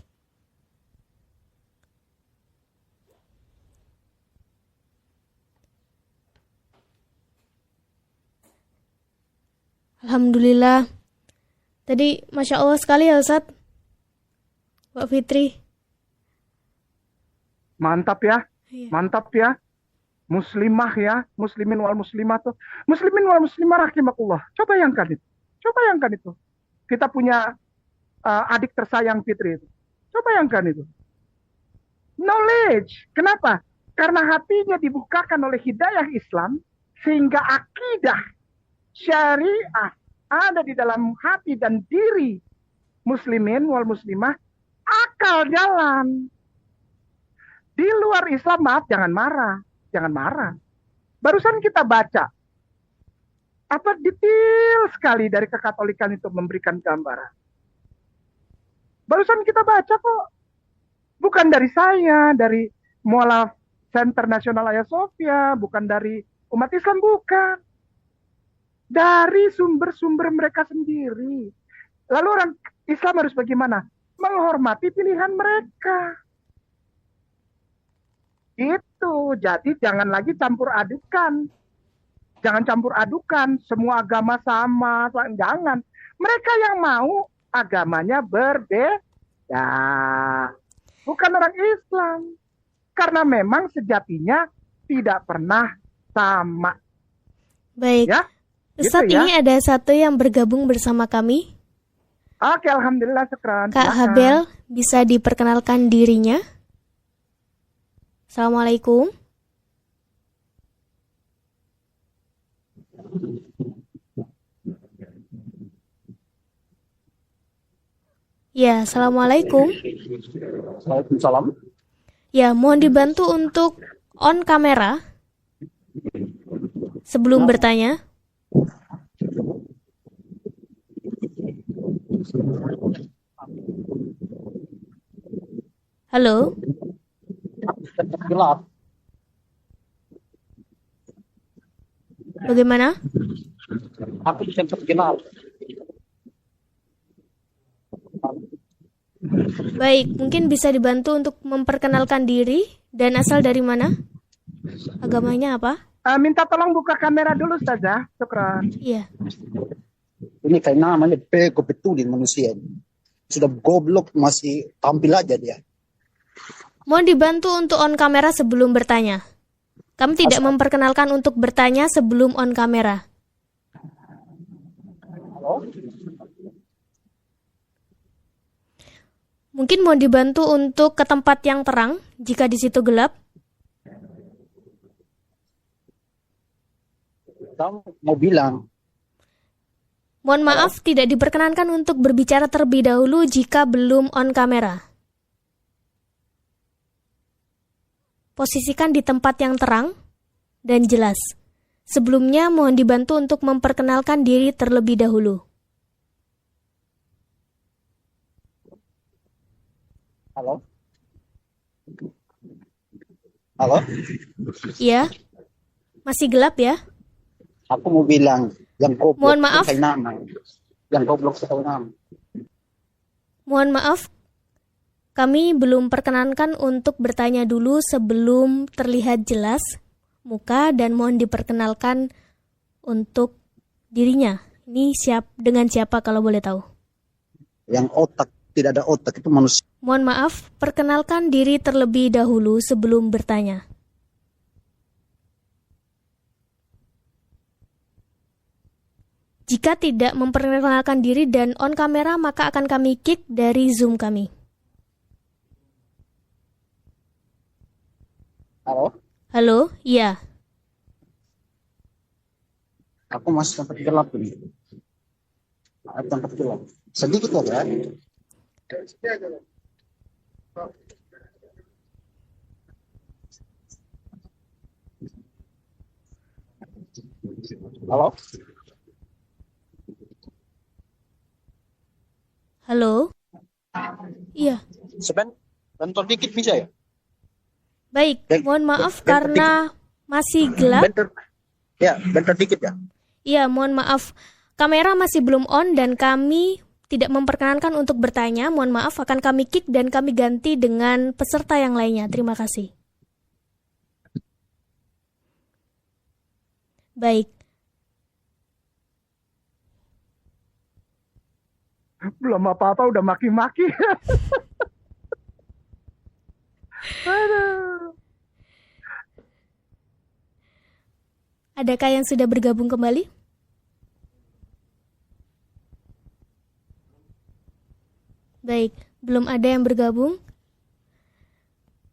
Alhamdulillah. Tadi Masya Allah sekali ya Ustadz. Mbak Fitri. Mantap ya. Muslimah ya. Muslimin wal muslimah tuh. Muslimin wal muslimah rahimakumullah. Coba bayangkan itu. Kita punya adik tersayang Fitri itu. Coba bayangkan itu. Knowledge. Kenapa? Karena hatinya dibukakan oleh hidayah Islam. Sehingga akidah syariah ada di dalam hati dan diri muslimin wal muslimah, akal jalan. Di luar Islam, maaf, jangan marah. Barusan kita baca detail sekali dari kekatolikan itu memberikan gambaran. Barusan kita baca kok, bukan dari saya, dari Mualaf Center Nasional Hagia Sophia, bukan dari umat Islam, bukan. Dari sumber-sumber mereka sendiri. Lalu orang Islam harus bagaimana? Menghormati pilihan mereka. Itu. Jadi jangan lagi campur adukan. Jangan campur adukan. Semua agama sama. Jangan. Mereka yang mau agamanya berbeda. Bukan orang Islam. Karena memang sejatinya tidak pernah sama. Baik. Ya? Ustadz, gitu ya? ini ada satu yang bergabung bersama kami. Oke, alhamdulillah, syukran. Kak Habel, bisa diperkenalkan dirinya? Assalamualaikum. Ya, assalamualaikum. Waalaikumsalam. Ya, mohon dibantu untuk on kamera sebelum bertanya. Halo. Gelap. Bagaimana? Aku bisa terkenal. Baik, mungkin bisa dibantu untuk memperkenalkan diri dan asal dari mana? Agamanya apa? Minta tolong buka kamera dulu saja. Syukran. Iya. Ini kayak namanya bego betulin manusia ini. Sudah goblok masih tampil aja dia. Mohon dibantu untuk on kamera sebelum bertanya. Kami tidak memperkenalkan untuk bertanya sebelum on kamera. Halo? Mungkin mohon dibantu untuk ke tempat yang terang jika di situ gelap. Kamu mau bilang Mohon maaf, tidak diperkenankan untuk berbicara terlebih dahulu jika belum on kamera. Posisikan di tempat yang terang dan jelas. Sebelumnya, mohon dibantu untuk memperkenalkan diri terlebih dahulu. halo? Halo? Iya, masih gelap ya? Aku mau bilang yang goblok Mohon maaf. pakai nama. Yang goblok pakai nama. Mohon maaf, kami belum perkenankan untuk bertanya dulu sebelum terlihat jelas muka dan mohon diperkenalkan untuk dirinya. Ini dengan siapa kalau boleh tahu? Yang otak tidak ada otak itu manusia. Mohon maaf, perkenalkan diri terlebih dahulu sebelum bertanya. Jika tidak memperkenalkan diri dan on kamera, maka akan kami kick dari Zoom kami. Halo? Halo? Iya. Aku masih tempat gelap ini. Aku tempat gelap. Sedikit loh ya. Halo? Halo? Iya. Bentar dikit bisa ya? Baik, mohon maaf karena masih gelap. Bentar dikit ya. Iya, mohon maaf. Kamera masih belum on dan kami tidak memperkenankan untuk bertanya. Mohon maaf, akan kami kick dan kami ganti dengan peserta yang lainnya. Terima kasih. Baik. Belum apa-apa udah maki-maki. Aduh. Adakah yang sudah bergabung kembali? Baik, belum ada yang bergabung.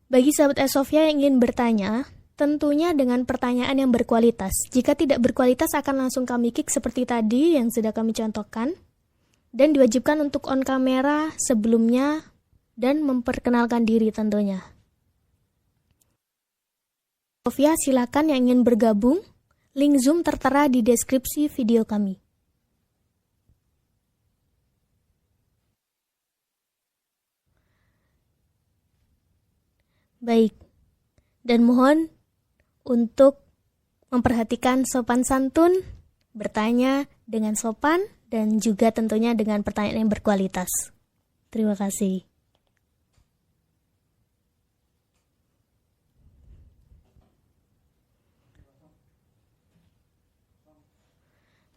Bagi sahabat Sofia yang ingin bertanya, tentunya dengan pertanyaan yang berkualitas. Jika tidak berkualitas akan langsung kami kick seperti tadi yang sudah kami contohkan. Dan diwajibkan untuk on kamera sebelumnya dan memperkenalkan diri tentunya. Sofia, silakan yang ingin bergabung. Link Zoom tertera di deskripsi video kami. Baik, dan mohon untuk memperhatikan sopan santun, bertanya dengan sopan, dan juga tentunya dengan pertanyaan yang berkualitas. Terima kasih.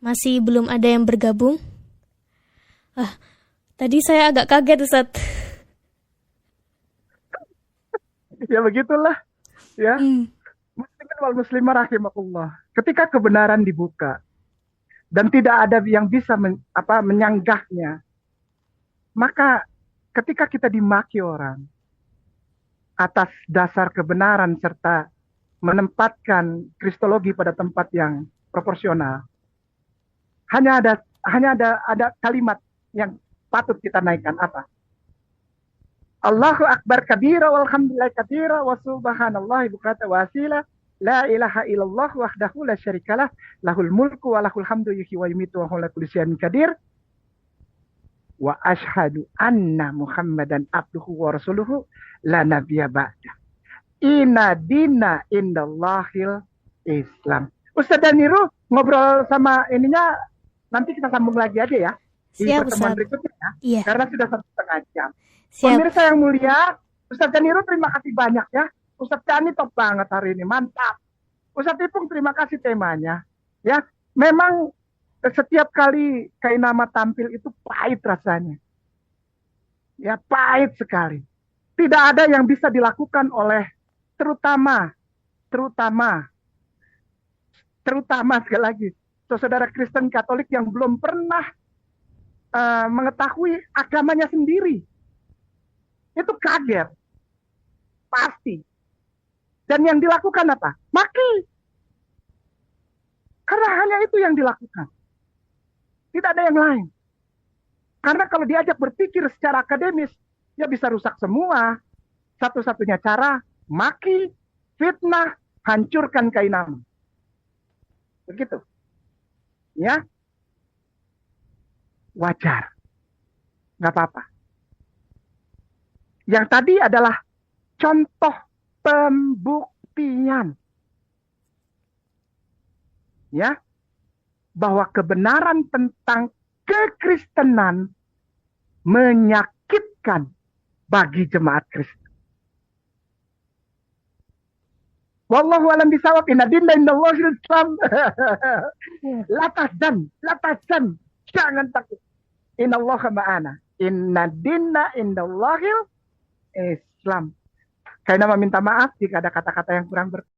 Masih belum ada yang bergabung? Tadi saya agak kaget, Ustadz. Ya begitulah. Ya. Muslimin wal muslimah rahimakumullah. Ketika kebenaran dibuka dan tidak ada yang bisa menyanggahnya, maka ketika kita dimaki orang atas dasar kebenaran serta menempatkan kristologi pada tempat yang proporsional, hanya ada kalimat yang patut kita naikkan, apa? Allahu akbar kabira walhamdulillah katsira wa subhanallahi bukratan wa asila. La ilaha illallah wahdahu la syarikalah, lahul mulku wa lahul hamdu yuhyi wa yumiitu wa huwa ala kulli syai'in qadir. Wa asyhadu anna Muhammadan abduhu wa rasuluhu la nabiyya ba'da. Inna dina indallahil Islam. Ustaz Daniru, ngobrol sama ininya nanti kita sambung lagi aja ya di Siap, pertemuan Ustadz. berikutnya ya, Iya, karena sudah 1,5 jam. siap. Pemirsa yang mulia, Ustadz Janiru terima kasih banyak ya. Ustadz Cani top banget hari ini, mantap. Ustadz Ipung terima kasih temanya. Ya, memang setiap kali Kainama tampil itu pahit rasanya. Ya, pahit sekali. Tidak ada yang bisa dilakukan oleh terutama sekali lagi saudara Kristen Katolik yang belum pernah mengetahui agamanya sendiri. Itu kaget. Pasti. Dan yang dilakukan apa? Maki. Karena hanya itu yang dilakukan. Tidak ada yang lain. Karena kalau diajak berpikir secara akademis, ya bisa rusak semua. Satu-satunya cara, maki, fitnah, hancurkan Kainama. Begitu. Ya. Wajar. Nggak apa-apa. Yang tadi adalah contoh pembuktian. Ya. Bahwa kebenaran tentang kekristenan menyakitkan bagi jemaat Kristen. Wallahu alam bisawab. Inna dinna indallahil Islam. La tahzan. Jangan takut. Innallaha ma'ana. Inna dinna indallahil Islam. Kainama minta maaf jika ada kata-kata yang kurang berkenan.